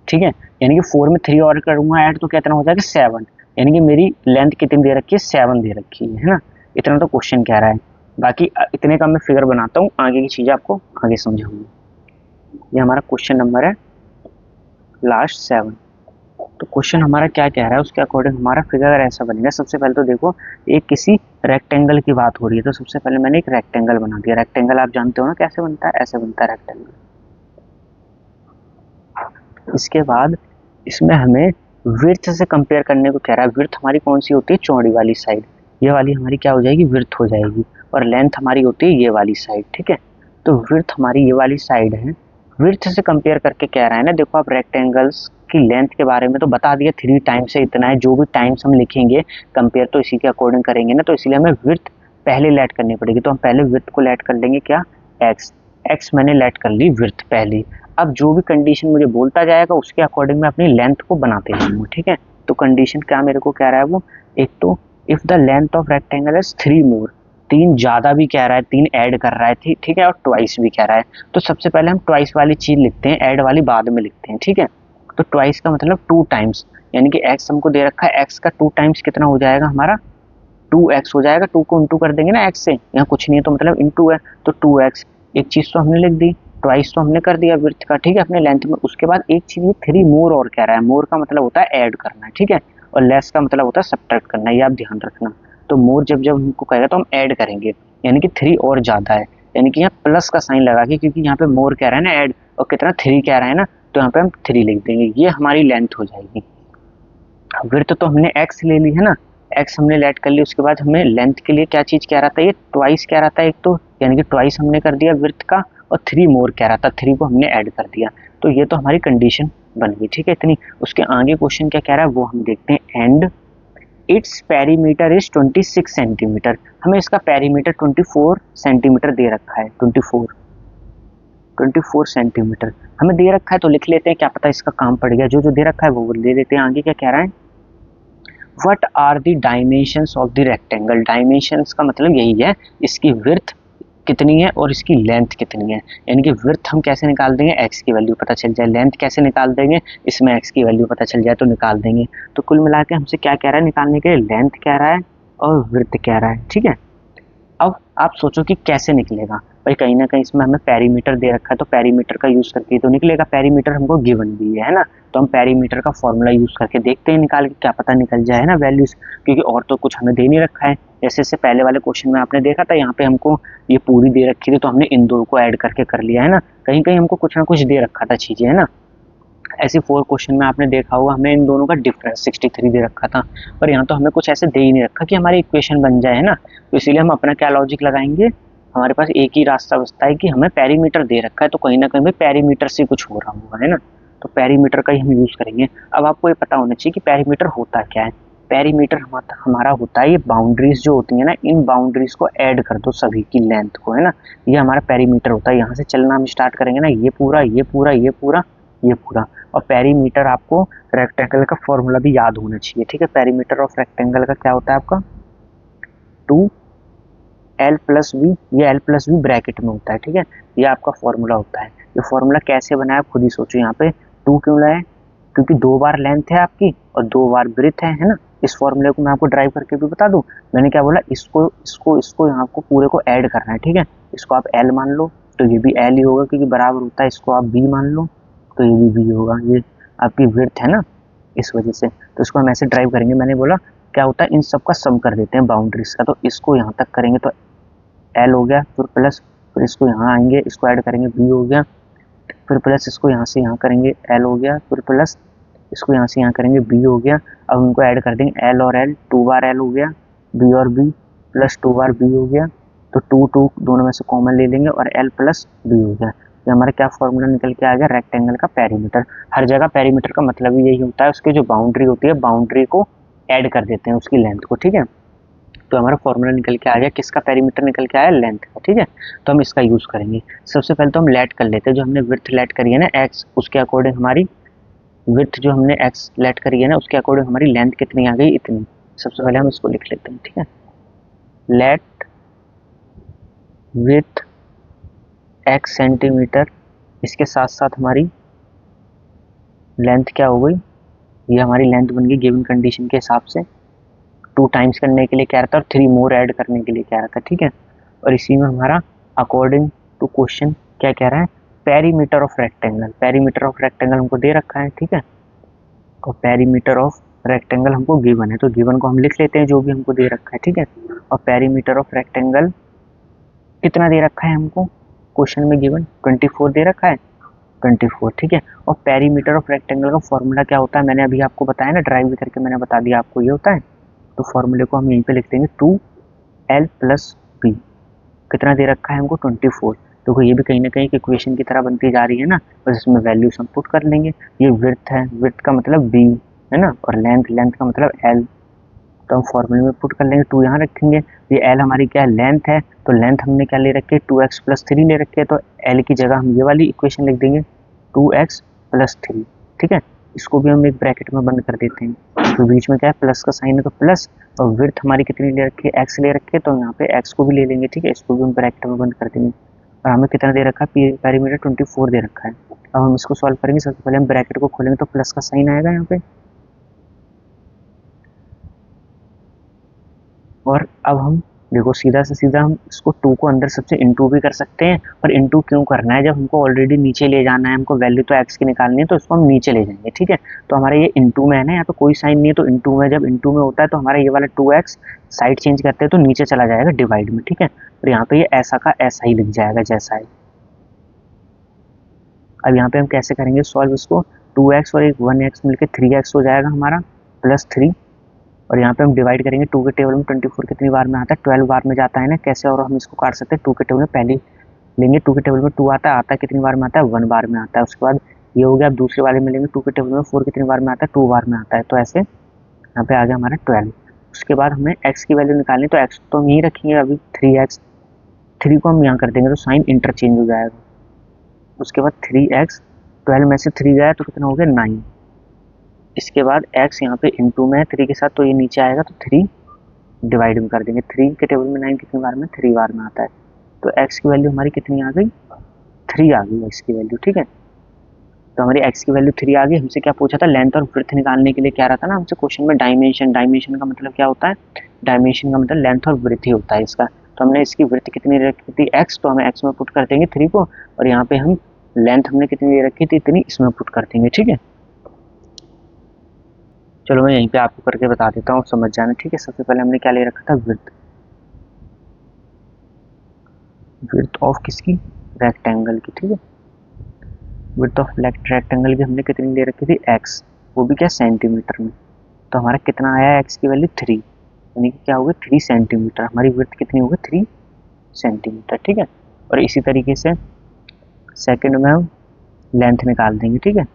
ठीक है, यानी कि 4 में 3 और करूंगा ऐड तो कितना हो जाएगा 7, यानी कि मेरी लेंथ कितनी दे रखी है 7 दे रखी है ना, इतना तो क्वेश्चन कह रहा है, बाकी इतने का मैं फिगर बनाता हूँ, आगे की चीज़ें आपको आगे समझाऊंगा। ये हमारा क्वेश्चन नंबर है लास्ट 7, तो क्वेश्चन हमारा क्या कह रहा है उसके अकॉर्डिंग हमारा फिगर ऐसा बनेगा। सबसे पहले तो देखो एक किसी रेक्टेंगल की बात हो रही है, तो सबसे पहले मैंने एक रेक्टेंगल बना दिया, रेक्टेंगल आप जानते हो ना कैसे बनता है, ऐसे बनता है रेक्टेंगल। इसके बाद इसमें हमें विड्थ से कंपेयर करने को कह रहा है, विड्थ हमारी कौन सी होती है चौड़ी वाली साइड, ये वाली हमारी क्या हो जाएगी विड्थ हो जाएगी, और लेंथ हमारी होती है ये वाली साइड, ठीक है, तो विड्थ हमारी ये वाली साइड है, विड्थ से कंपेयर करके कह रहा है ना, देखो आप रेक्टेंगल्स की लेंथ के बारे में तो बता दिया 3 टाइम्स से इतना है, जो भी टाइम्स हम लिखेंगे कंपेयर तो इसी के अकॉर्डिंग करेंगे ना, तो इसलिए हमें विड्थ पहले लेट करनी पड़ेगी, तो हम पहले विड्थ को लेट कर लेंगे क्या एक्स, एक्स मैंने लेट कर ली विड्थ पहली, अब जो भी कंडीशन मुझे बोलता जाएगा उसके अकॉर्डिंग मैं अपनी लेंथ को बनाते जाऊंगा, ठीक है, तो कंडीशन क्या मेरे को कह रहा है वो, एक तो if the length of rectangle is 3 मोर, 3 ज्यादा भी कह रहा है, 3 ऐड कर रहा है, ठीक है, और ट्वाइस भी कह रहा है, तो सबसे पहले हम ट्वाइस वाली चीज लिखते हैं, ऐड वाली बाद में लिखते हैं, ठीक है, तो ट्वाइस का मतलब 2 टाइम्स, यानी कि एक्स हमको दे रखा है, एक्स का 2 टाइम्स कितना हो जाएगा हमारा 2x हो जाएगा, 2 को इंटू कर देंगे ना x से, यहाँ कुछ नहीं है तो मतलब इंटू है, तो 2x, एक चीज तो हमने लिख दी, ट्वाइस तो हमने कर दिया विड्थ का, ठीक है, अपने लेंथ में, उसके बाद एक चीज ये 3 मोर और कह रहा है, मोर का मतलब होता है ऐड करना है, ठीक है, और लेस का मतलब होता है सब्ट्रैक्ट करना है, ये आप ध्यान रखना, तो मोर जब जब हमको कहेगा तो हम ऐड करेंगे, यानी कि 3 और ज्यादा है, यानी कि यहाँ प्लस का साइन लगा के, क्योंकि यहाँ पे मोर कह रहा है ना ऐड, और कितना 3 कह रहा है ना, तो यहाँ पे हम 3 लिख देंगे, ये हमारी लेंथ हो जाएगी। विड्थ तो हमने x ले ली है ना, x हमने लेट कर ली, उसके बाद हमें लेंथ के लिए क्या चीज कह रहा था, ये ट्वाइस कह रहा था एक तो, यानी कि ट्वाइस हमने कर दिया विड्थ का, और 3 मोर कह रहा था, 3 को हमने ऐड कर दिया, तो ये तो हमारी कंडीशन बन गई, ठीक है इतनी। उसके आगे क्वेश्चन क्या कह रहा है वो हम देखते हैं, and its perimeter is 26 centimetre, हमें इसका पेरीमीटर 24 सेंटीमीटर दे रखा है, 24 सेंटीमीटर हमें दे रखा है, तो लिख लेते हैं, क्या पता इसका काम पड़ गया, जो जो दे रखा है वो ले लेते हैं। आगे क्या कह रहा है, what are the dimensions of the rectangle, dimensions का मतलब यही है इसकी विड्थ कितनी है और इसकी लेंथ कितनी है, यानी कि विड्थ हम कैसे निकाल देंगे, एक्स की वैल्यू पता चल जाए, लेंथ कैसे निकाल देंगे, इसमें एक्स की वैल्यू पता चल जाए तो निकाल देंगे, तो कुल मिला के हमसे क्या कह रहा है निकालने के लिए, लेंथ कह रहा है और विड्थ कह रहा है, ठीक है। अब आप सोचो कि कैसे निकलेगा, और कहीं ना कहीं इसमें हमें पेरीमीटर दे रखा है, तो पेरीमीटर का यूज़ करके तो निकलेगा, पेरीमीटर हमको गिवन भी है ना। तो हम पेरीमीटर का फॉर्मूला यूज़ करके देखते हैं निकाल के, क्या पता निकल जाए ना वैल्यूज, क्योंकि और तो कुछ हमें दे नहीं रखा है। जैसे इससे पहले वाले क्वेश्चन में आपने देखा था, यहाँ पे हमको ये पूरी दे रखी थी तो हमने इन दो को ऐड करके कर लिया है ना। कहीं कहीं हमको कुछ ना कुछ दे रखा था चीज़ें, है ना। ऐसे 4 क्वेश्चन में आपने देखा होगा हमें इन दोनों का डिफरेंस 63 दे रखा था, पर यहाँ तो हमें कुछ ऐसे दे ही नहीं रखा कि हमारी इक्वेशन बन जाए, है ना। तो इसीलिए हम अपना क्या लॉजिक लगाएंगे, हमारे पास एक ही रास्ता बचता है कि हमें पेरीमीटर दे रखा है, तो कहीं ना कहीं पेरीमीटर से कुछ हो रहा होगा, है ना। तो पेरीमीटर का ही हम यूज़ करेंगे। अब आपको ये पता होना चाहिए कि पेरीमीटर होता क्या है। पेरीमीटर हमारा होता है ये बाउंड्रीज जो होती है ना, इन बाउंड्रीज को ऐड कर दो सभी की लेंथ को, है ना। ये हमारा पेरीमीटर होता है। यहाँ से चलना हम स्टार्ट करेंगे ना, ये पूरा ये पूरा ये पूरा ये पूरा। और पेरीमीटर आपको रेक्टेंगल का फॉर्मूला भी याद होना चाहिए, ठीक है। पेरीमीटर ऑफ रेक्टेंगल का क्या होता है आपका, 2l प्लस वी, ये l प्लस वी ब्रैकेट में होता है, ठीक है। ये आपका फॉर्मूला होता है। ये फॉर्मूला कैसे बनाया आप खुद ही सोचो। यहाँ पे 2 क्यों लाए, क्योंकि 2 बार लेंथ है आपकी और 2 बार ब्रेथ है ना। इस फॉर्मूले को मैं आपको ड्राइव करके भी बता दूं। मैंने क्या बोला, इसको इसको इसको यहाँ आपको पूरे को ऐड करना है, ठीक है। इसको आप l मान लो तो ये भी l ही होगा, क्योंकि बराबर होता है। इसको आप b मान लो तो ये भी b होगा, ये आपकी विड्थ है ना, इस वजह से। तो इसको हम ऐसे ड्राइव करेंगे। मैंने बोला क्या होता है, इन सब का सम कर देते हैं बाउंड्रीज का। तो इसको यहाँ तक करेंगे तो l हो गया, फिर प्लस, फिर इसको यहाँ आएंगे, इसको ऐड करेंगे b हो गया, फिर प्लस इसको यहाँ से यहाँ करेंगे l हो गया, फिर प्लस इसको यहाँ से यहाँ करेंगे b हो गया। अब उनको ऐड कर देंगे l और l, 2 बार l हो गया, b और b प्लस 2 बार b हो गया। तो 2 दोनों में से कॉमन ले लेंगे और l प्लस b हो गया। ये हमारा क्या फॉर्मूला निकल के आ गया, रेक्टेंगल का पेरीमीटर। हर जगह पेरीमीटर का मतलब ही यही होता है, उसकी जो बाउंड्री होती है बाउंड्री को ऐड कर देते हैं उसकी लेंथ को, ठीक है। तो हमारा फॉर्मूला निकल के आ गया, किसका पेरीमीटर निकल के आया, लेंथ का, ठीक है। तो हम इसका यूज़ करेंगे। सबसे पहले तो हम लेट कर लेते हैं, जो हमने विड्थ लेट करी है ना x, उसके अकॉर्डिंग हमारी विड्थ जो हमने x लेट करी है ना, उसके अकॉर्डिंग हमारी लेंथ कितनी आ गई, इतनी। सबसे पहले हम इसको लिख लेते हैं, ठीक है। लेट विथ x सेंटीमीटर, इसके साथ साथ हमारी लेंथ क्या हो गई, ये हमारी लेंथ बन गई गिवन कंडीशन के हिसाब से। 2 टाइम्स करने के लिए क्या रहता है और 3 मोर ऐड करने के लिए क्या रहता है, ठीक है। और इसी में हमारा अकॉर्डिंग टू क्वेश्चन क्या कह रहा है, perimeter of rectangle. Perimeter of rectangle हमको दे रखा है, ठीक है। और पेरीमीटर ऑफ रेक्टेंगल हमको गिवन है, तो गिवन को हम लिख लेते हैं जो भी हमको दे रखा है, ठीक है। और पेरीमीटर ऑफ रेक्टेंगल कितना दे रखा है हमको, क्वेश्चन में गिवन 24 दे रखा है, 24, ठीक है। और पेरीमीटर ऑफ रेक्टेंगल का फॉर्मूला क्या होता है, मैंने अभी आपको बताया ना, ड्राइव भी करके मैंने बता दिया आपको, ये होता है। तो फॉर्मूले को हम यहीं पे लिख देंगे 2l प्लस b। कितना दे रखा है हमको, 24। तो ये भी कहीं ना कहीं इक्वेशन की तरह बनती जा रही है ना, बस इसमें वैल्यूज हम पुट कर लेंगे। ये विड्थ है, विड्थ का मतलब b है ना, और लेंथ, लेंथ का मतलब l। तो हम फॉर्मूले में पुट कर लेंगे, 2 यहाँ रखेंगे। ये l हमारी क्या है, लेंथ है, तो लेंथ हमने क्या ले रखी है, 2x प्लस 3 ले रखी है। तो l की जगह हम ये वाली इक्वेशन लिख देंगे 2x प्लस 3, ठीक है। इसको भी हम एक ब्रैकेट में बंद कर देते हैं, तो बीच में क्या है, प्लस का साइन है तो प्लस। और विड्थ हमारी कितनी ले रखी है, x ले रखी है, तो यहाँ पे x को भी ले लेंगे, ठीक है। इसको भी हम ब्रैकेट में बंद कर देंगे। और हमें कितना दे रखा है, पेरीमीटर 24 दे रखा है। अब हम इसको सॉल्व करेंगे। सबसे पहले हम ब्रैकेट को खोलेंगे तो प्लस का साइन आएगा यहाँ पे। और अब हम देखो सीधा से सीधा हम इसको 2 को अंदर सबसे इंटू भी कर सकते हैं। पर इंटू क्यों करना है, जब हमको ऑलरेडी नीचे ले जाना है, हमको वैल्यू तो x की निकालनी है, तो इसको हम नीचे ले जाएंगे, ठीक है। तो हमारा ये इंटू में है ना, यहाँ पे कोई साइन नहीं है, तो इंटू में, जब इंटू में होता है तो हमारा ये वाला 2x साइड चेंज करते हैं तो नीचे चला जाएगा डिवाइड में, ठीक है। और यहाँ पे ये ऐसा का ऐसा ही लिख जाएगा जैसा है। अब यहाँ पे हम कैसे करेंगे सॉल्व इसको, 2x और एक 1x मिलकर 3x हो जाएगा हमारा, प्लस 3। और यहाँ पे हम डिवाइड करेंगे, 2 के टेबल में 24 कितनी बार में आता है, 12 बार में जाता है ना, कैसे और हम इसको काट सकते हैं। 2 के टेबल में पहले लेंगे, 2 के टेबल में 2 आता है कितनी बार में आता है, 1 बार में आता है। उसके बाद ये हो गया, अब दूसरे वाले में लेंगे, 2 के टेबल में 4 कितनी बार में आता है, 2 बार में आता है। तो ऐसे यहाँ पे आ गया हमारा 12। उसके बाद हमें x की वैल्यू निकालनी, तो x तो हम यहीं रखेंगे अभी, 3x, 3 को हम यहाँ कर देंगे तो साइन इंटरचेंज हो जाएगा। उसके बाद 3x, 12 में से 3 गया तो कितना हो गया, 9। इसके बाद x यहाँ पे इंटू में है 3 के साथ, तो ये नीचे आएगा, तो 3 डिवाइड में कर देंगे। 3 के टेबल में 9 कितनी बार में, 3 बार में आता है। तो x की वैल्यू हमारी कितनी आ गई, 3 आ गई x की वैल्यू, ठीक है। तो हमारी x की वैल्यू 3 आ गई। हमसे क्या पूछा था, लेंथ और विड्थ निकालने के लिए क्या रहता है ना हमसे क्वेश्चन में, डायमेंशन। डायमेंशन का मतलब क्या होता है, डायमेंशन का मतलब लेंथ और विड्थ ही होता है इसका। तो हमने इसकी विड्थ कितनी रखी थी x, तो हमें x में पुट कर देंगे 3 को, और यहाँ पे हम लेंथ हमने कितनी दे रखी थी इतनी, इसमें पुट कर देंगे। ठीक है, चलो मैं यहीं पे आपको करके बता देता हूँ, समझ जाना। ठीक है, सबसे पहले हमने क्या ले रखा था, विड्थ, विड्थ ऑफ किसकी, रेक्टेंगल की। ठीक है, विड्थ ऑफ रेक्टेंगल की हमने कितनी ले रखी थी, x, वो भी क्या, सेंटीमीटर में। तो हमारा कितना आया, x की वैल्यू 3, यानी कि क्या होगा 3 सेंटीमीटर। हमारी विड्थ कितनी होगी, 3 सेंटीमीटर। ठीक है, और इसी तरीके से सेकंड में हम लेंथ निकाल देंगे। ठीक है,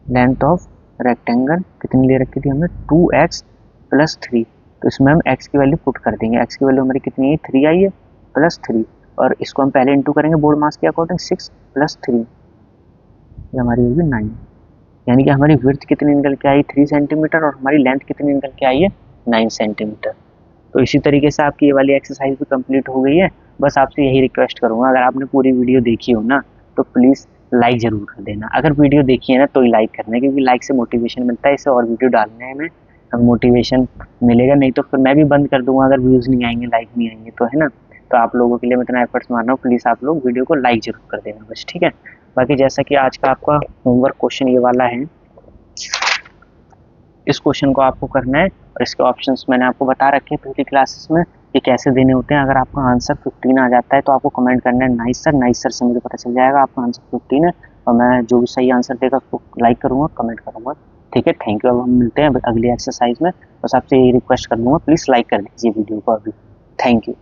लेंथ ऑफ रेक्टेंगल कितनी ले रखी थी हमने, 2x प्लस 3, तो इसमें हम x की वैल्यू पुट कर देंगे। x की वैल्यू हमारी कितनी है, 3 आई है, प्लस 3, और इसको हम पहले इंटू करेंगे बोर्ड मास के अकॉर्डिंग, 6 प्लस 3, ये हमारी होगी 9, यानी कि हमारी विड्थ कितनी निकल के आई, 3 सेंटीमीटर, और हमारी लेंथ कितनी निकल के आई है, 9 सेंटीमीटर। तो इसी तरीके से आपकी ये वाली एक्सरसाइज भी कंप्लीट हो गई है। बस आपसे यही रिक्वेस्ट करूंगा, अगर आपने पूरी वीडियो देखी हो ना, तो प्लीज़ लाइक ज़रूर कर देना। अगर वीडियो देखी है ना तो ही लाइक करना, क्योंकि लाइक से मोटिवेशन मिलता है, इससे और वीडियो डालने में मोटिवेशन मिलेगा। नहीं तो फिर मैं भी बंद कर दूंगा अगर व्यूज़ नहीं आएंगे, लाइक नहीं आएंगे तो, है ना। तो आप लोगों के लिए मैं इतना एफर्ट्स मार रहा हूँ, प्लीज़ आप लोग वीडियो को लाइक ज़रूर कर देना बस। ठीक है, बाकी जैसा कि आज का आपका होमवर्क क्वेश्चन ये वाला है, इस क्वेश्चन को आपको करना है, और इसके ऑप्शंस मैंने आपको बता रखे हैं पिछली क्लासेस में कि कैसे देने होते हैं। अगर आपका आंसर 15 आ जाता है तो आपको कमेंट करना है नाइस सर, नाइस सर से मुझे पता चल जाएगा आपका आंसर 15 है, और मैं जो भी सही आंसर देगा उसको लाइक करूँगा, कमेंट करूँगा। ठीक है, थैंक यू। अब हम मिलते हैं अगली एक्सरसाइज में। बस आपसे यही रिक्वेस्ट कर दूँगा, प्लीज़ लाइक कर दीजिए वीडियो को अभी। Thank you.